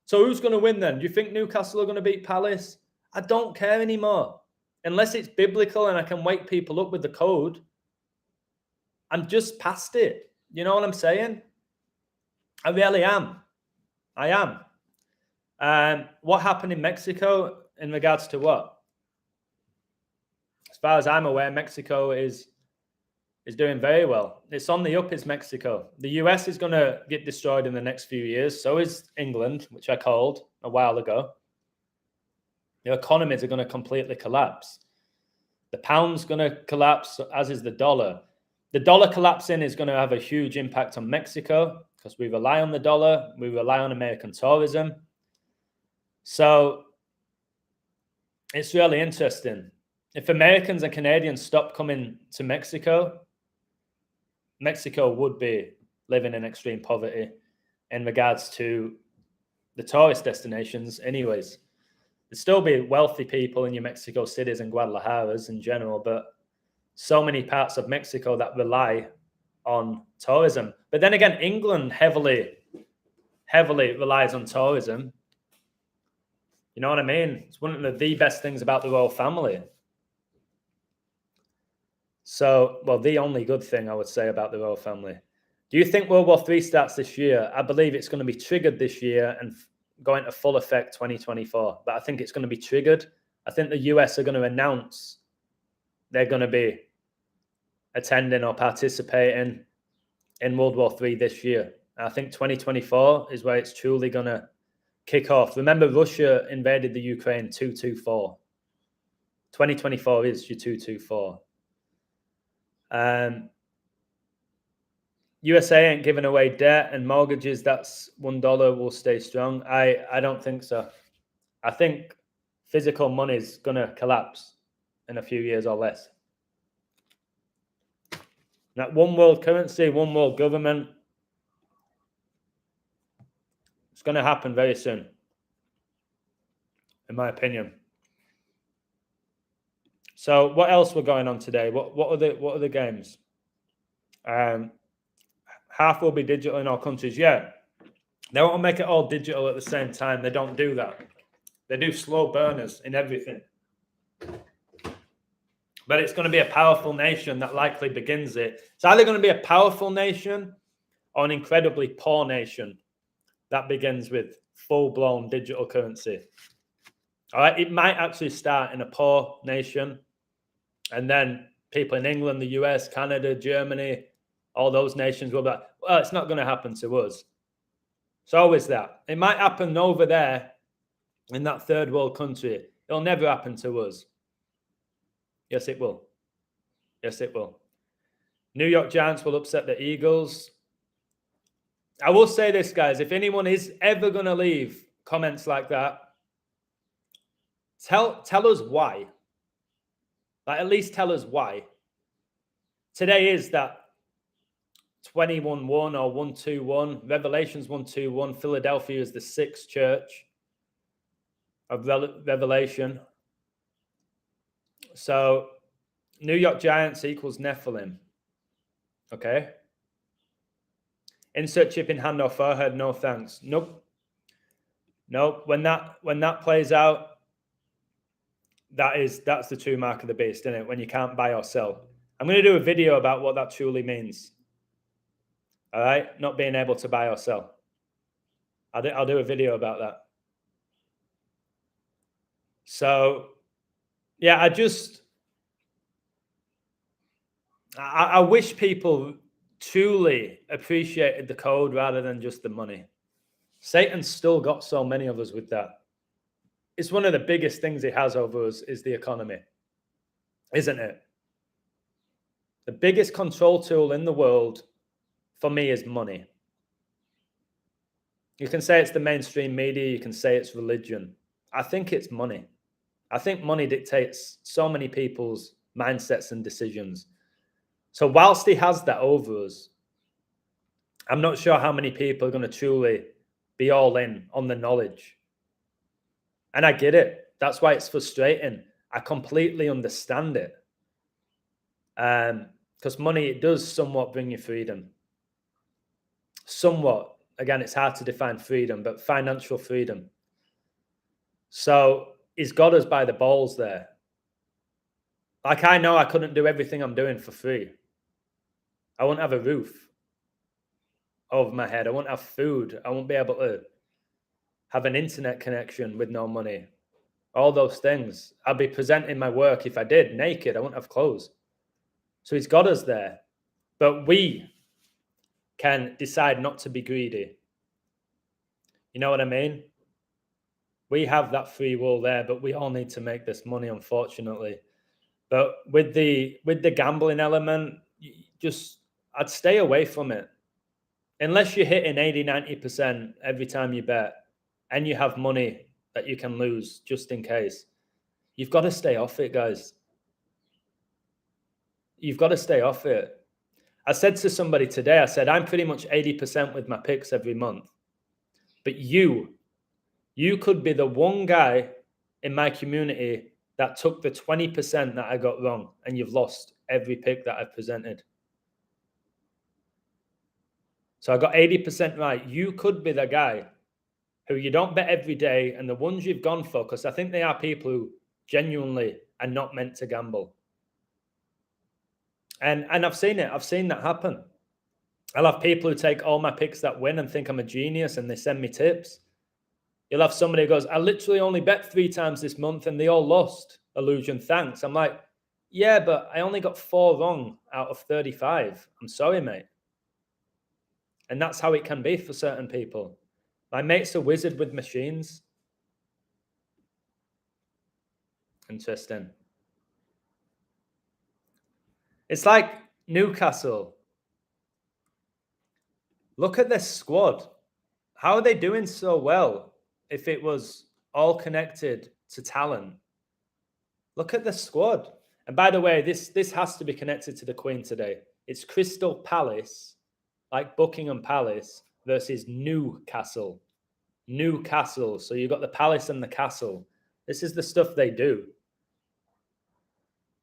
So who's going to win then? Do you think Newcastle are going to beat Palace? I don't care anymore. Unless it's biblical and I can wake people up with the code, I'm just past it. You know what I'm saying? I really am. I am. What happened in Mexico in regards to what? As far as I'm aware, Mexico is doing very well. It's on the up, is Mexico. The US is going to get destroyed in the next few years. So is England, which I called a while ago. Their economies are going to completely collapse. The pound's going to collapse, as is the dollar. The dollar collapsing is going to have a huge impact on Mexico because we rely on the dollar. We rely on American tourism. So it's really interesting. If Americans and Canadians stop coming to Mexico, Mexico would be living in extreme poverty in regards to the tourist destinations anyways. There'd still be wealthy people in your Mexico cities and Guadalajara's in general, but so many parts of Mexico that rely on tourism. But then again, England heavily relies on tourism. You know what I mean? It's one of the best things about the royal family. So, well, the only good thing I would say about the royal family. Do you think World War III starts this year? I believe it's going to be triggered this year and go into full effect 2024. But I think it's going to be triggered. I think the US are going to announce they're going to be attending or participating in World War III this year. And I think 2024 is where it's truly going to kick off. Remember, Russia invaded the Ukraine 224. 2024 is your 224. USA ain't giving away debt and mortgages. That's $1 will stay strong. I don't think so. I think physical money is going to collapse in a few years or less. That one world currency, one world government, it's going to happen very soon, in my opinion. So what else were going on today? What are the games? Half will be digital in all countries. Yeah, they want to make it all digital at the same time. They don't do that. They do slow burners in everything. But it's going to be a powerful nation that likely begins it. It's either going to be a powerful nation or an incredibly poor nation that begins with full-blown digital currency. All right, it might actually start in a poor nation, and then people in England, the US, Canada, Germany, all those nations will be like, well, it's not going to happen to us. It's always that. It might happen over there in that third world country. It'll never happen to us. Yes, it will. Yes, it will. New York Giants will upset the Eagles. I will say this, guys. If anyone is ever going to leave comments like that, tell us why. Like, at least tell us why. Today is that 21-1 or 1-2-1. Revelations 1-2-1. Philadelphia is the sixth church of Revelation. So New York Giants equals Nephilim. Okay. Insert chip in hand or forehead. No thanks. Nope. When that plays out, that's the true mark of the beast, isn't it? When you can't buy or sell. I'm going to do a video about what that truly means. All right, not being able to buy or sell. I'll do a video about that. So, yeah, I wish people truly appreciated the code rather than just the money. Satan's still got so many of us with that. It's one of the biggest things he has over us is the economy, isn't it? The biggest control tool in the world for me is money. You can say it's the mainstream media. You can say it's religion. I think it's money. I think money dictates so many people's mindsets and decisions. So whilst he has that over us, I'm not sure how many people are going to truly be all in on the knowledge. And I get it. That's why it's frustrating. I completely understand it. Because money, it does somewhat bring you freedom. Somewhat. Again, it's hard to define freedom, but financial freedom. So he's got us by the balls there. Like, I know I couldn't do everything I'm doing for free. I won't have a roof over my head. I won't have food. I won't be able to have an internet connection with no money. All those things. I'd be presenting my work, if I did, naked. I wouldn't have clothes. So he's got us there. But we can decide not to be greedy. You know what I mean? We have that free will there, but we all need to make this money, unfortunately. But with the gambling element, I'd stay away from it. Unless you're hitting 80-90% every time you bet and you have money that you can lose just in case. You've got to stay off it, guys. You've got to stay off it. I said to somebody today, I said, I'm pretty much 80% with my picks every month. But you could be the one guy in my community that took the 20% that I got wrong, and you've lost every pick that I've presented. So I got 80% right. You could be the guy who you don't bet every day, and the ones you've gone for, because I think they are people who genuinely are not meant to gamble. And I've seen it. I've seen that happen. I'll have people who take all my picks that win and think I'm a genius, and they send me tips. You'll have somebody who goes, I literally only bet 3 times this month and they all lost. Illusion, thanks. I'm like, yeah, but I only got 4 wrong out of 35. I'm sorry, mate. And that's how it can be for certain people. My mate's a wizard with machines. Interesting. It's like Newcastle. Look at this squad. How are they doing so well if it was all connected to talent? Look at the squad. And by the way, this has to be connected to the Queen today. It's Crystal Palace, like Buckingham Palace, versus Newcastle. Newcastle. So you've got the Palace and the Castle. This is the stuff they do.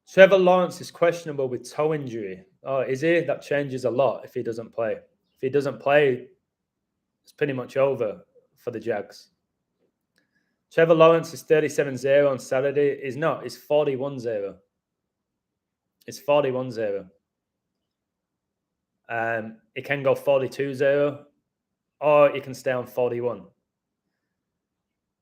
Trevor Lawrence is questionable with toe injury. Oh, is he? That changes a lot if he doesn't play. If he doesn't play, it's pretty much over for the Jags. Trevor Lawrence is 37-0 on Saturday. He's not. It's 41-0. It's 41-0. It can go 42-0, or it can stay on 41.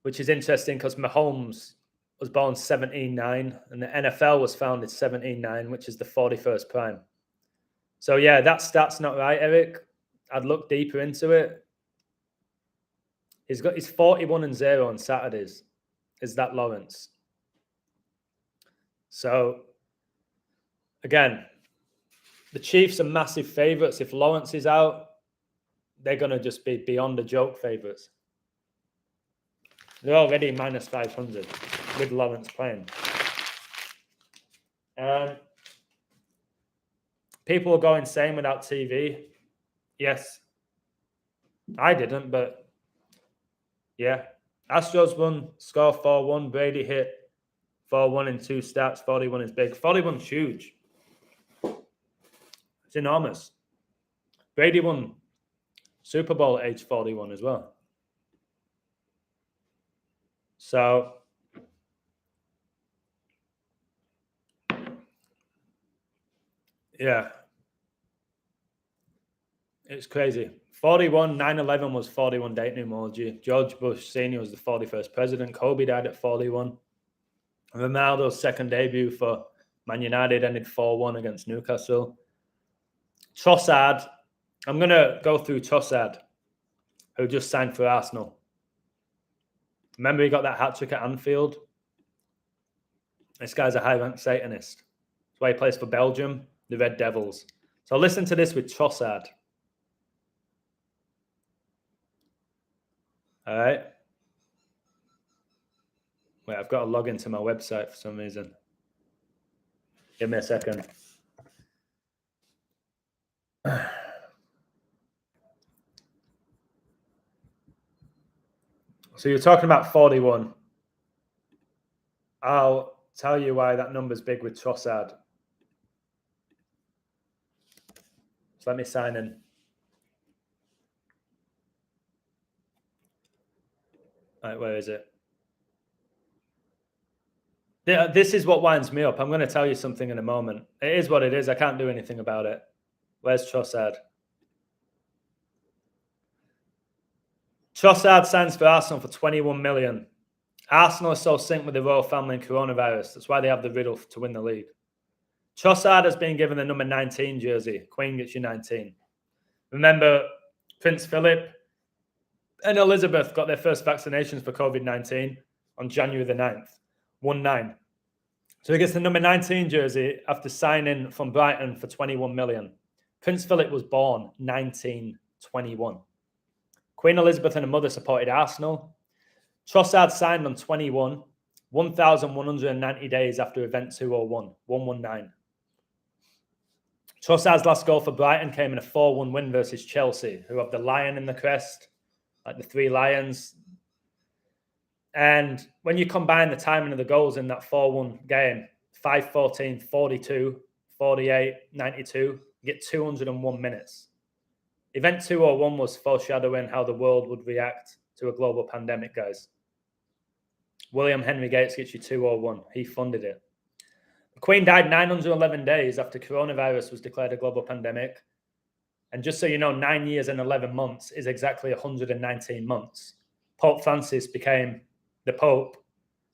Which is interesting because Mahomes was born 17-9, and the NFL was founded 17-9, which is the 41st prime. So, yeah, that stat's not right, Eric. I'd look deeper into it. He's 41-0 on Saturdays. Is that Lawrence? So, again, the Chiefs are massive favourites. If Lawrence is out, they're going to just be beyond a joke favourites. They're already minus 500 with Lawrence playing. People will go insane without TV. Yes. I didn't, but yeah. Astros won, score 4-1. Brady hit 4-1 in 2 stats. 41 is big. 41's huge. It's enormous. Brady won Super Bowl at age 41 as well. So, yeah. It's crazy. 41, 9/11 was 41 date numerology. George Bush Sr. was the 41st president. Kobe died at 41. Ronaldo's second debut for Man United ended 4-1 against Newcastle. Trossard. I'm going to go through Trossard, who just signed for Arsenal. Remember he got that hat-trick at Anfield? This guy's a high-ranked Satanist. That's why he plays for Belgium, the Red Devils. So listen to this with Trossard. All right. Wait, I've got to log into my website for some reason. Give me a second. So you're talking about 41. I'll tell you why that number's big with Trossard. So let me sign in. All right, where is it? This is what winds me up. I'm going to tell you something in a moment. It is what it is. I can't do anything about it. Where's Trossard? Trossard signs for Arsenal for 21 million. Arsenal is so synced with the royal family and coronavirus. That's why they have the riddle to win the league. Trossard has been given the number 19 jersey. Queen gets you 19. Remember, Prince Philip and Elizabeth got their first vaccinations for COVID-19 on January the 9th. 1-9. So he gets the number 19 jersey after signing from Brighton for 21 million. Prince Philip was born 1921. Queen Elizabeth and her mother supported Arsenal. Trossard signed on 21, 1,190 days after event 201, 119. Trossard's last goal for Brighton came in a 4-1 win versus Chelsea, who have the lion in the crest, like the 3 lions. And when you combine the timing of the goals in that 4-1 game, 5-14, 42, 48, 92, you get 201 minutes. Event 201 was foreshadowing how the world would react to a global pandemic, guys. William Henry Gates gets you 201. He funded it. The Queen died 911 days after coronavirus was declared a global pandemic. And just so you know, 9 years and 11 months is exactly 119 months. Pope Francis became the Pope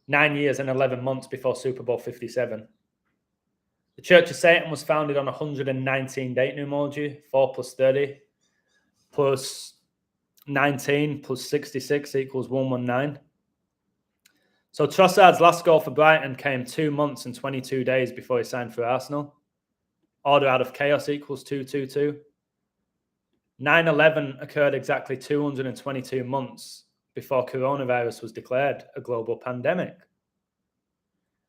9 years and 11 months before Super Bowl 57. The Church of Satan was founded on 119 date numerology, 4 plus 30, plus 19 plus 66 equals 119. So Trossard's last goal for Brighton came 2 months and 22 days before he signed for Arsenal. Order out of chaos equals 222. 9/11 occurred exactly 222 months before coronavirus was declared a global pandemic.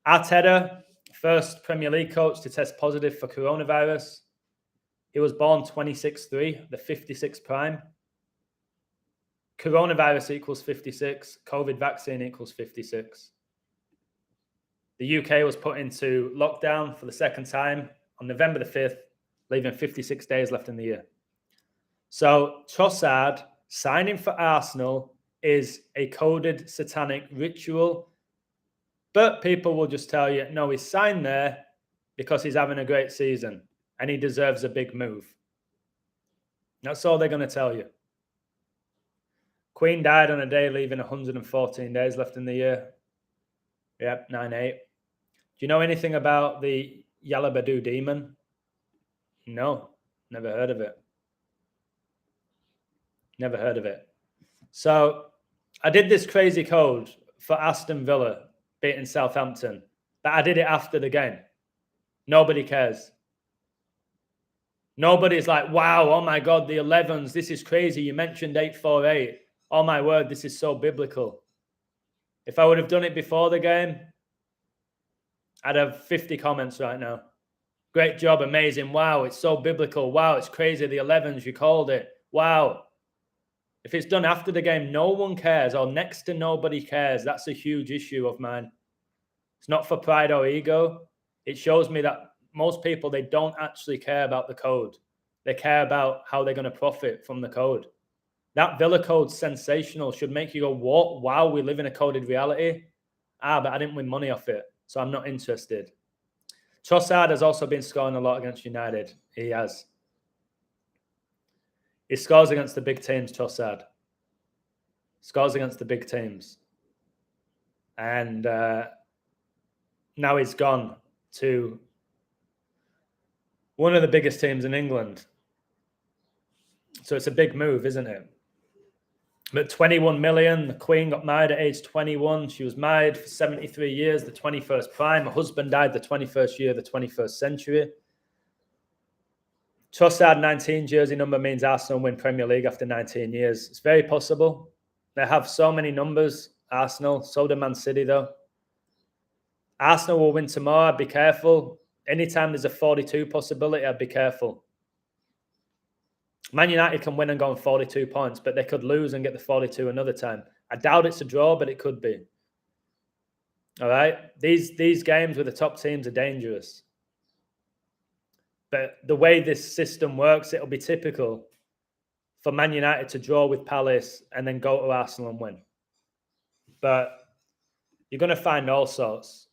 Arteta, first Premier League coach to test positive for coronavirus. He was born 26-3, the 56 prime. Coronavirus equals 56. COVID vaccine equals 56. The UK was put into lockdown for the second time on November the 5th, leaving 56 days left in the year. So Trossard signing for Arsenal is a coded satanic ritual. But people will just tell you, no, he's signed there because he's having a great season and he deserves a big move. That's all they're going to tell you. Queen died on a day, leaving 114 days left in the year. Yep, 9/8. Do you know anything about the Yalabadu demon? No, never heard of it. Never heard of it. So I did this crazy code for Aston Villa beating Southampton, but I did it after the game. Nobody cares. Nobody's like, wow, oh my God, the 11s, this is crazy. You mentioned 8-4-8. Oh my word, this is so biblical. If I would have done it before the game, I'd have 50 comments right now. Great job, amazing. Wow, it's so biblical. Wow, it's crazy. The 11s, you called it. Wow. If it's done after the game, no one cares, or next to nobody cares. That's a huge issue of mine. It's not for pride or ego. It shows me that most people, they don't actually care about the code. They care about how they're going to profit from the code. That Villa code's sensational. Should make you go, what? Wow, we live in a coded reality. But I didn't win money off it, so I'm not interested. Trossard has also been scoring a lot against United. He has. He scores against the big teams, Trossard. Scores against the big teams. And now he's gone to one of the biggest teams in England. So it's a big move, isn't it? But 21 million, the Queen got married at age 21. She was married for 73 years, the 21st prime. Her husband died the 21st year of the 21st century. Trossard 19 jersey number means Arsenal win Premier League after 19 years. It's very possible. They have so many numbers, Arsenal. So do Man City, though. Arsenal will win tomorrow. I'd be careful. Anytime there's a 42 possibility, I'd be careful. Man United can win and go on 42 points, but they could lose and get the 42 another time. I doubt it's a draw, but it could be. All right? These games with the top teams are dangerous. But the way this system works, it'll be typical for Man United to draw with Palace and then go to Arsenal and win. But you're going to find all sorts.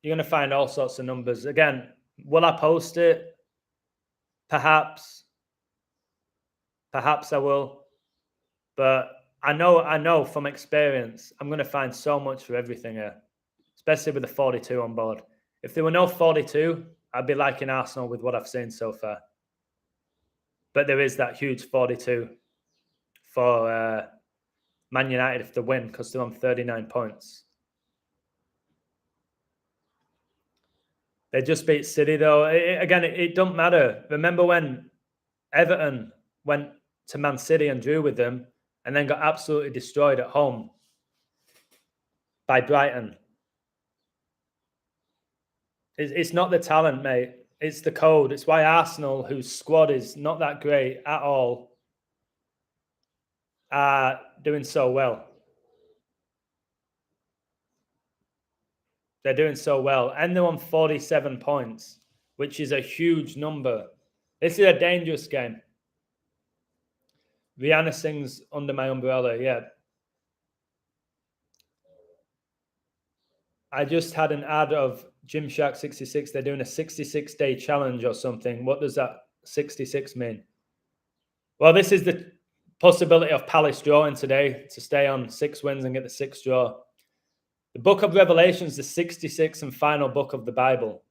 You're going to find all sorts of numbers. Again, will I post it? Perhaps. Perhaps I will. But I know from experience, I'm going to find so much for everything here, especially with the 42 on board. If there were no 42, I'd be liking Arsenal with what I've seen so far. But there is that huge 42 for Man United if they win, because they're on 39 points. They just beat City, though. It don't matter. Remember when Everton went to Man City and drew with them and then got absolutely destroyed at home by Brighton? It's not the talent, mate. It's the code. It's why Arsenal, whose squad is not that great at all, are doing so well. They're doing so well. And they're on 47 points, which is a huge number. This is a dangerous game. Rihanna sings Under My Umbrella, yeah. I just had an ad of Gymshark 66. They're doing a 66-day challenge or something. What does that 66 mean? Well, this is the possibility of Palace drawing today to stay on 6 wins and get the 6th draw. The book of Revelation is the 66th and final book of the Bible.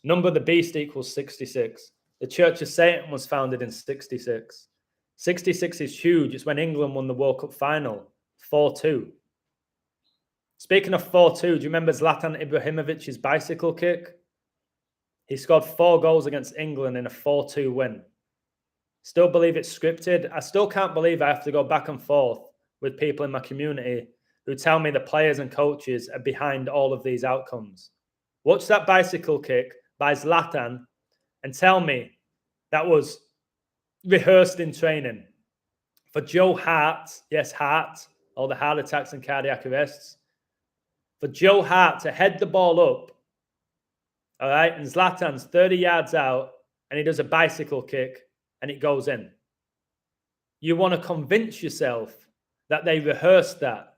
Number of the beast equals 66. The Church of Satan was founded in 66. 66 is huge. It's when England won the World Cup final, 4-2. Speaking of 4-2, do you remember Zlatan Ibrahimovic's bicycle kick? He scored 4 goals against England in a 4-2 win. Still believe it's scripted. I still can't believe I have to go back and forth with people in my community who tell me the players and coaches are behind all of these outcomes. Watch that bicycle kick by Zlatan and tell me that was rehearsed in training. For Joe Hart, yes, Hart, all the heart attacks and cardiac arrests. For Joe Hart to head the ball up, all right, and Zlatan's 30 yards out, and he does a bicycle kick, and it goes in. You want to convince yourself that they rehearsed that.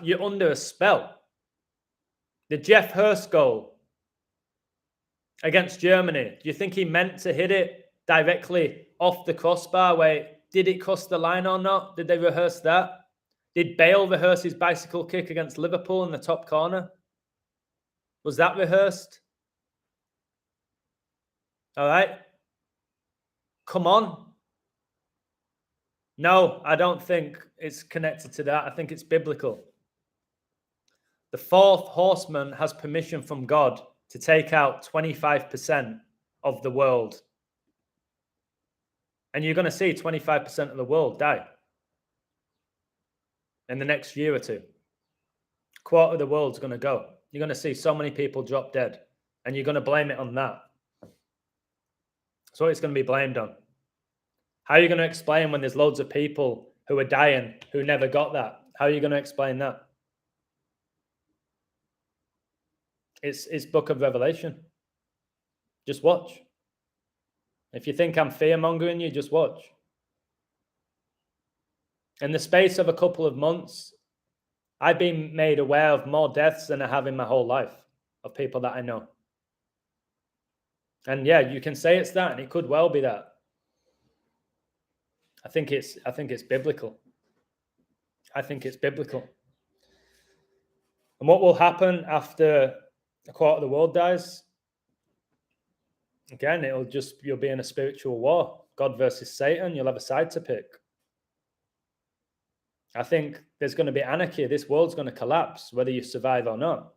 You're under a spell. The Jeff Hurst goal against Germany, do you think he meant to hit it directly off the crossbar? Did it cross the line or not? Did they rehearse that? Did Bale rehearse his bicycle kick against Liverpool in the top corner? Was that rehearsed? All right. Come on. No, I don't think it's connected to that. I think it's biblical. The fourth horseman has permission from God to take out 25% of the world. And you're going to see 25% of the world die in the next year or two. A quarter of the world's going to go. You're going to see so many people drop dead, and you're going to blame it on that. That's what it's going to be blamed on. How are you going to explain when there's loads of people who are dying who never got that? How are you going to explain that? It's Book of Revelation. Just watch. If you think I'm fear-mongering you, just watch. In the space of a couple of months, I've been made aware of more deaths than I have in my whole life of people that I know. And yeah, you can say it's that, and it could well be that. I think it's biblical. I think it's biblical. And what will happen after a quarter of the world dies? Again, you'll be in a spiritual war. God versus Satan. You'll have a side to pick. I think there's going to be anarchy. This world's going to collapse, whether you survive or not.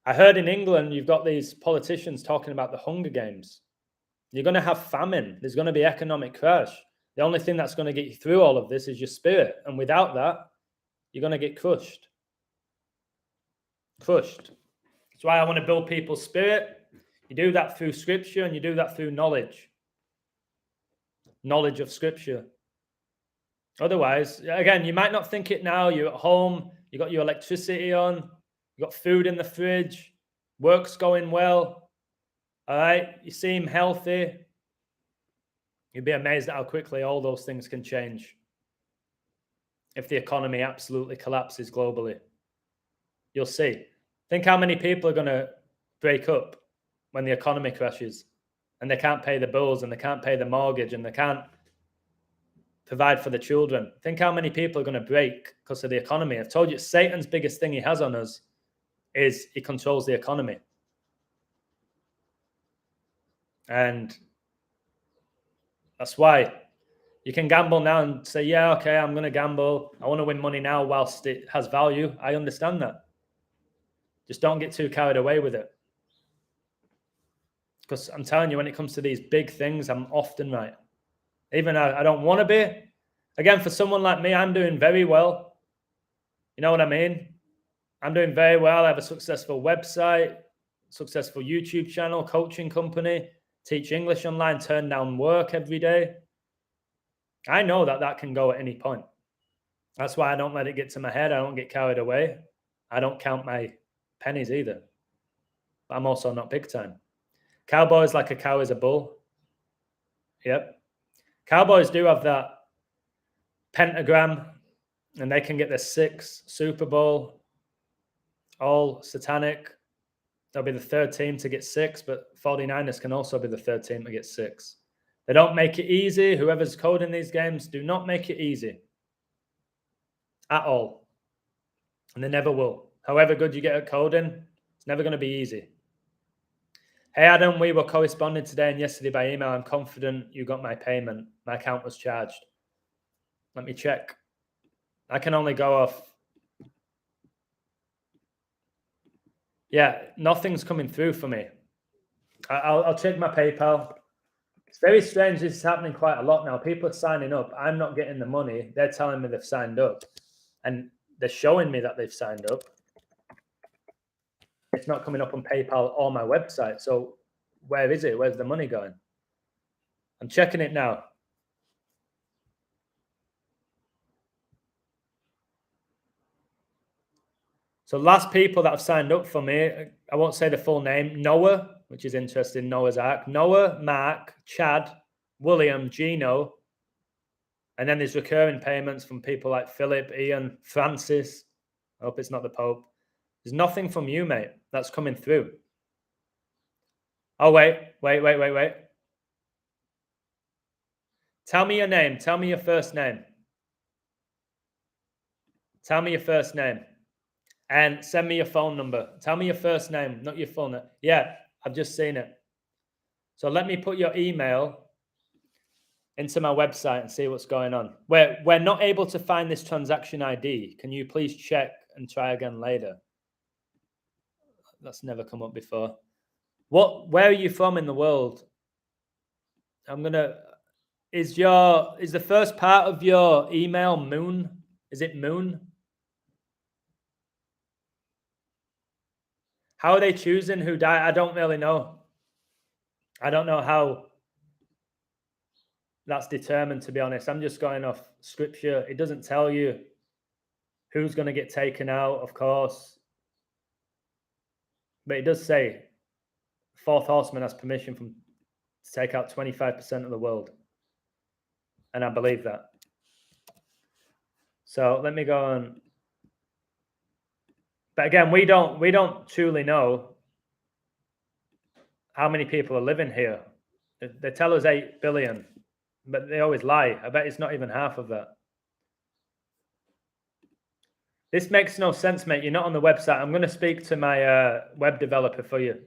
I heard in England, you've got these politicians talking about the Hunger Games. You're going to have famine. There's going to be economic crash. The only thing that's going to get you through all of this is your spirit. And without that, you're going to get crushed. Crushed. That's why I want to build people's spirit. You do that through scripture, and you do that through knowledge. Knowledge of scripture. Otherwise, again, you might not think it now. You're at home. You got your electricity on. You got food in the fridge. Work's going well. All right. You seem healthy. You'd be amazed at how quickly all those things can change if the economy absolutely collapses globally. You'll see. Think how many people are going to break up when the economy crashes and they can't pay the bills and they can't pay the mortgage and they can't provide for the children. Think how many people are going to break because of the economy. I've told you, Satan's biggest thing he has on us is he controls the economy. And that's why you can gamble now and say, yeah, okay, I'm going to gamble. I want to win money now whilst it has value. I understand that. Just don't get too carried away with it. Because I'm telling you, when it comes to these big things, I'm often right. Even I don't want to be. Again, for someone like me, I'm doing very well. You know what I mean? I'm doing very well. I have a successful website, successful YouTube channel, coaching company, teach English online, turn down work every day. I know that can go at any point. That's why I don't let it get to my head. I don't get carried away. I don't count my pennies either. But I'm also not big time. Cowboys like a cow is a bull. Yep. Cowboys do have that pentagram, and they can get their 6th Super Bowl, all Satanic. They'll be the 3rd team to get 6, but 49ers can also be the 3rd team to get 6. They don't make it easy. Whoever's coding these games do not make it easy at all. And they never will. However good you get at coding, it's never going to be easy. Hey, Adam, we were corresponding today and yesterday by email. I'm confident you got my payment. My account was charged. Let me check. I can only go off. Yeah, nothing's coming through for me. I'll check my PayPal. It's very strange. This is happening quite a lot now. People are signing up. I'm not getting the money. They're telling me they've signed up. And they're showing me that they've signed up. It's not coming up on PayPal or my website. So where is it? Where's the money going? I'm checking it now. So last people that have signed up for me, I won't say the full name. Noah, which is interesting, Noah's Ark. Noah, Mark, Chad, William, Gino. And then there's recurring payments from people like Philip, Ian, Francis. I hope it's not the Pope. There's nothing from you, mate, that's coming through. Oh, wait. Tell me your name. Tell me your first name. Tell me your first name. And send me your phone number. Tell me your first name, not your phone number. Yeah, I've just seen it. So let me put your email into my website and see what's going on. We're not able to find this transaction ID. Can you please check and try again later? That's never come up before. Where are you from in the world? Is the first part of your email Moon? Is it Moon? How are they choosing who died? I don't really know. I don't know how that's determined, to be honest. I'm just going off scripture. It doesn't tell you who's going to get taken out, of course. But it does say fourth horseman has permission to take out 25% of the world. And I believe that. So let me go on. But again, we don't truly know how many people are living here. They tell us 8 billion, but they always lie. I bet it's not even half of that. This makes no sense, mate. You're not on the website. I'm going to speak to my web developer for you.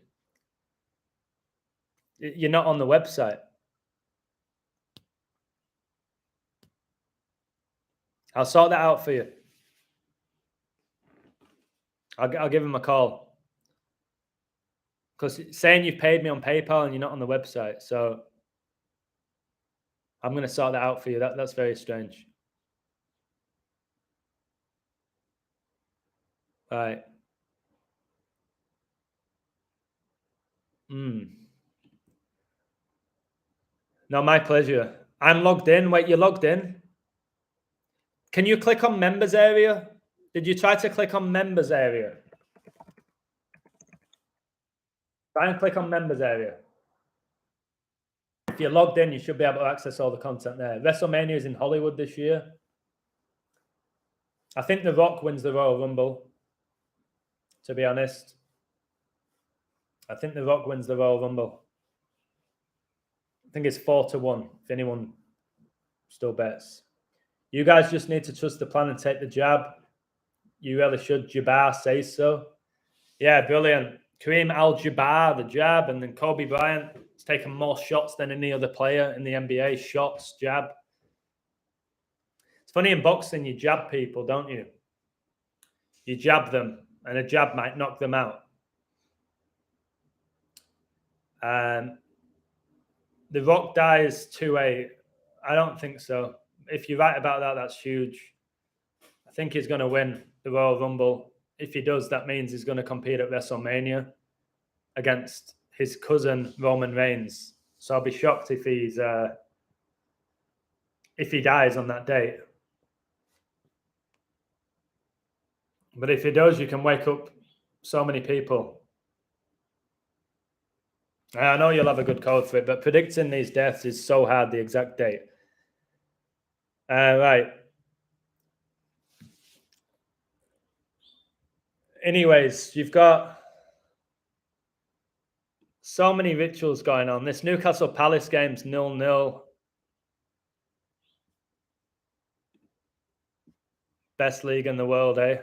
You're not on the website. I'll sort that out for you. I'll give him a call. Because saying you've paid me on PayPal and you're not on the website. So I'm going to sort that out for you. That's very strange. Right. No, my pleasure. I'm logged in. Wait, you're logged in? Can you click on members area? Did you try to click on members area? Try and click on members area. If you're logged in, you should be able to access all the content there. WrestleMania is in Hollywood this year. I think The Rock wins the Royal Rumble, to be honest. I think The Rock wins the Royal Rumble. I think it's 4-1, if anyone still bets. You guys just need to trust the plan and take the jab. You really should. Jabbar says so. Yeah, brilliant. Kareem Al-Jabbar, the jab, and then Kobe Bryant has taken more shots than any other player in the NBA. Shots, jab. It's funny in boxing, you jab people, don't you? You jab them, and a jab might knock them out. The Rock dies 2-8. I don't think so. If you're right about that, that's huge. I think he's going to win the Royal Rumble. If he does, that means he's going to compete at WrestleMania against his cousin Roman Reigns. So I'll be shocked if he dies on that date. But if he does, you can wake up so many people. I know you'll have a good code for it, but predicting these deaths is so hard, the exact date. Right. Anyways, you've got so many rituals going on. This Newcastle Palace game's 0-0. Best league in the world, eh?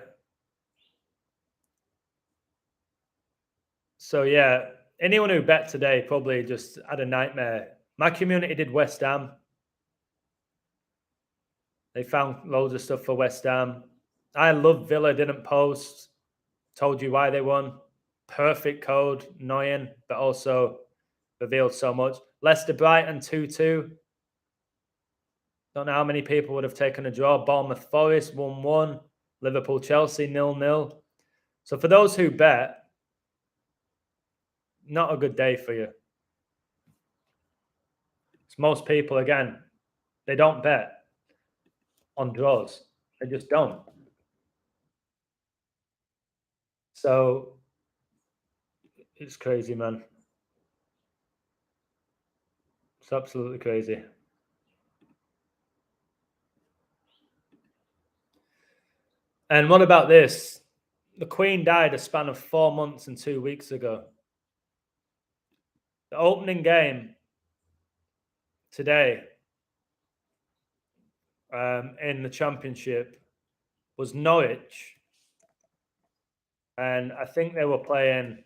So, yeah, anyone who bet today probably just had a nightmare. My community did West Ham. They found loads of stuff for West Ham. I love Villa, didn't post. Told you why they won. Perfect code, annoying, but also revealed so much. Leicester Brighton 2-2. Don't know how many people would have taken a draw. Bournemouth Forest 1-1. Liverpool Chelsea 0-0. So for those who bet, not a good day for you. most people, again, they don't bet on draws. They just don't. So it's crazy, man. It's absolutely crazy. And what about this? The Queen died a span of 4 months and 2 weeks ago. The opening game today in the Championship was Norwich. And I think they were playing...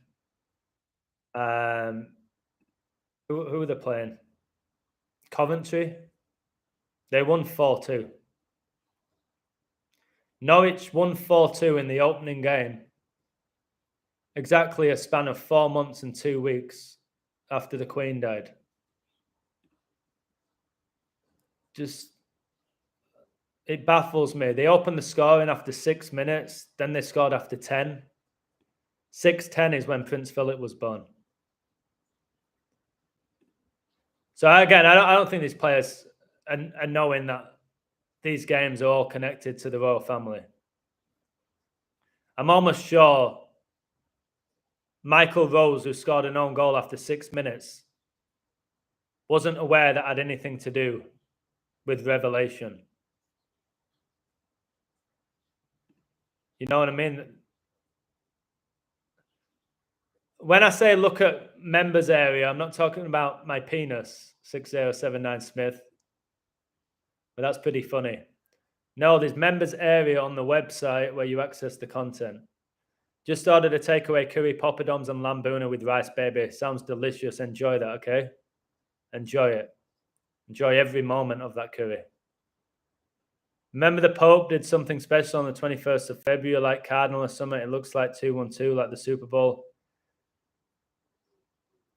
who were they playing? Coventry. They won 4-2. Norwich won 4-2 in the opening game. Exactly a span of 4 months and 2 weeks after the Queen died. It baffles me. They opened the scoring after 6 minutes. Then they scored after 10. 6:10 is when Prince Philip was born. So again, I don't think these players are knowing that these games are all connected to the royal family. I'm almost sure Michael Rose, who scored an own goal after 6 minutes, wasn't aware that had anything to do with revelation. You know what I mean? When I say look at members area, I'm not talking about my penis, 6079 Smith, but that's pretty funny. No, there's members area on the website where you access the content. Just ordered a takeaway curry, poppadoms and lambuna with rice, baby. Sounds delicious. Enjoy that, okay? Enjoy it. Enjoy every moment of that curry. Remember the Pope did something special on the 21st of February, like Cardinal or something. It looks like 212, like the Super Bowl.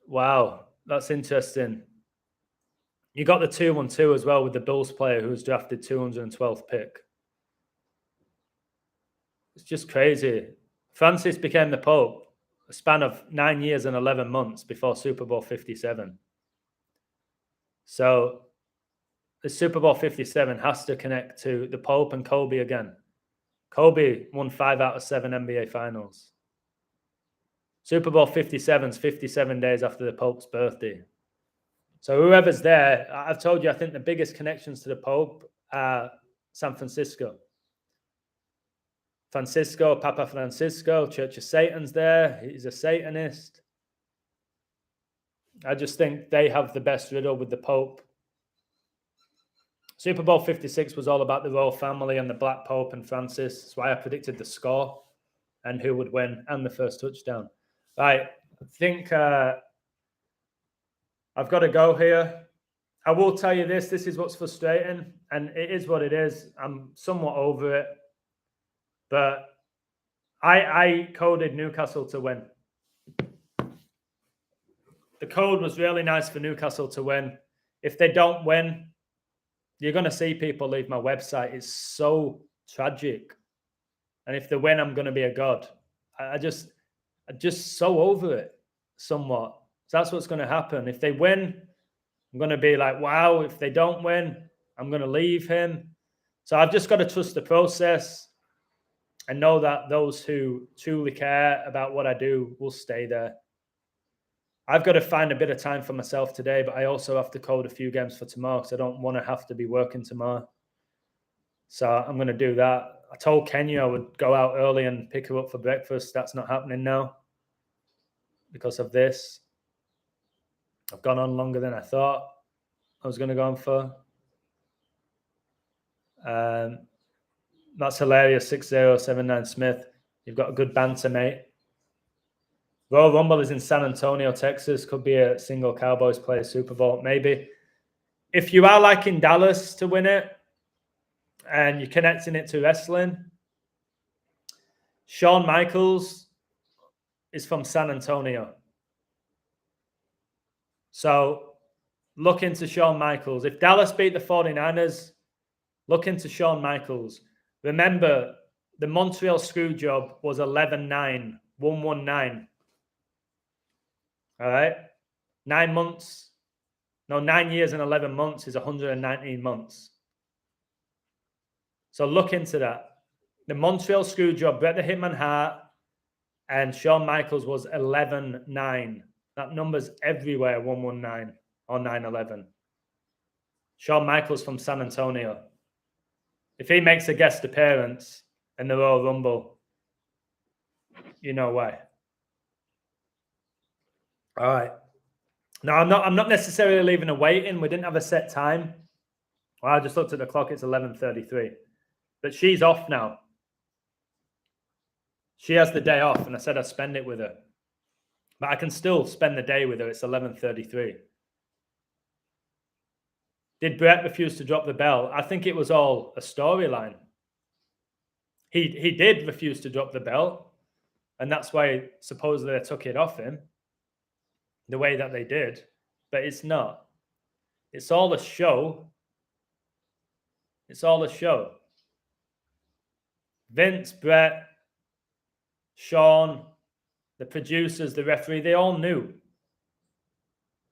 Wow, that's interesting. You got the 212 as well with the Bills player who was drafted 212th pick. It's just crazy. Francis became the Pope a span of 9 years and 11 months before Super Bowl 57. So the Super Bowl 57 has to connect to the Pope and Kobe again. Kobe won 5 out of 7 NBA finals. Super Bowl 57 is 57 days after the Pope's birthday. So whoever's there, I've told you, I think the biggest connections to the Pope are San Francisco. Papa Francisco, Church of Satan's there. He's a Satanist. I just think they have the best riddle with the Pope. Super Bowl 56 was all about the royal family and the Black Pope and Francis. That's why I predicted the score and who would win and the first touchdown. Right, I think I've got to go here. I will tell you this is what's frustrating, and it is what it is. I'm somewhat over it. But I coded Newcastle to win. The code was really nice for Newcastle to win. If they don't win, you're going to see people leave my website. It's so tragic. And if they win, I'm going to be a god. I'm just so over it somewhat. So that's what's going to happen. If they win, I'm going to be like, wow. If they don't win, I'm going to leave him. So I've just got to trust the process and know that those who truly care about what I do will stay there. I've got to find a bit of time for myself today, but I also have to code a few games for tomorrow because I don't want to have to be working tomorrow. So I'm going to do that. I told Kenya I would go out early and pick her up for breakfast. That's not happening now because of this. I've gone on longer than I thought I was going to go on for. That's hilarious. 6079 Smith. You've got a good banter, mate. Royal Rumble is in San Antonio, Texas. Could be a single Cowboys player Super Bowl, maybe. If you are liking Dallas to win it and you're connecting it to wrestling, Shawn Michaels is from San Antonio. So look into Shawn Michaels. If Dallas beat the 49ers, look into Shawn Michaels. Remember, the Montreal Screwjob was 11-9, 119. All right? 9 months No, 9 years and 11 months is 119 months. So look into that. The Montreal Screwjob, Bret the Hitman Hart, and Shawn Michaels was 11-9. That number's everywhere, 119 or 9-11. Shawn Michaels from San Antonio. If he makes a guest appearance in the Royal Rumble, you know why. All right. No, I'm not necessarily leaving a wait in. We didn't have a set time. Well, I just looked at the clock. It's 11:33. But she's off now. She has the day off, and I said I'd spend it with her. But I can still spend the day with her. It's 11:33. Did Bret refuse to drop the belt? I think it was all a storyline. He did refuse to drop the belt, and that's why supposedly they took it off him the way that they did. But it's not. It's all a show. It's all a show. Vince, Bret, Shawn, the producers, the referee, they all knew.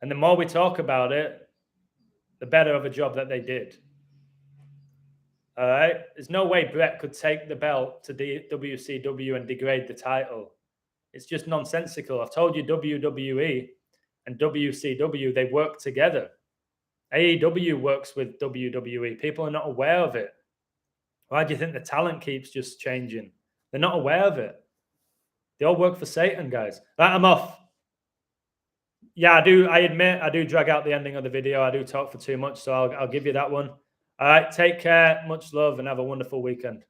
And the more we talk about it, the better of a job that they did. All right? There's no way Bret could take the belt to the WCW and degrade the title. It's just nonsensical. I've told you WWE and WCW, they work together. AEW works with WWE. People are not aware of it. Why do you think the talent keeps just changing? They're not aware of it. They all work for Satan, guys. Right, I'm off. Yeah, I admit I do drag out the ending of the video. I do talk for too much, so I'll give you that one. All right, take care. Much love and have a wonderful weekend.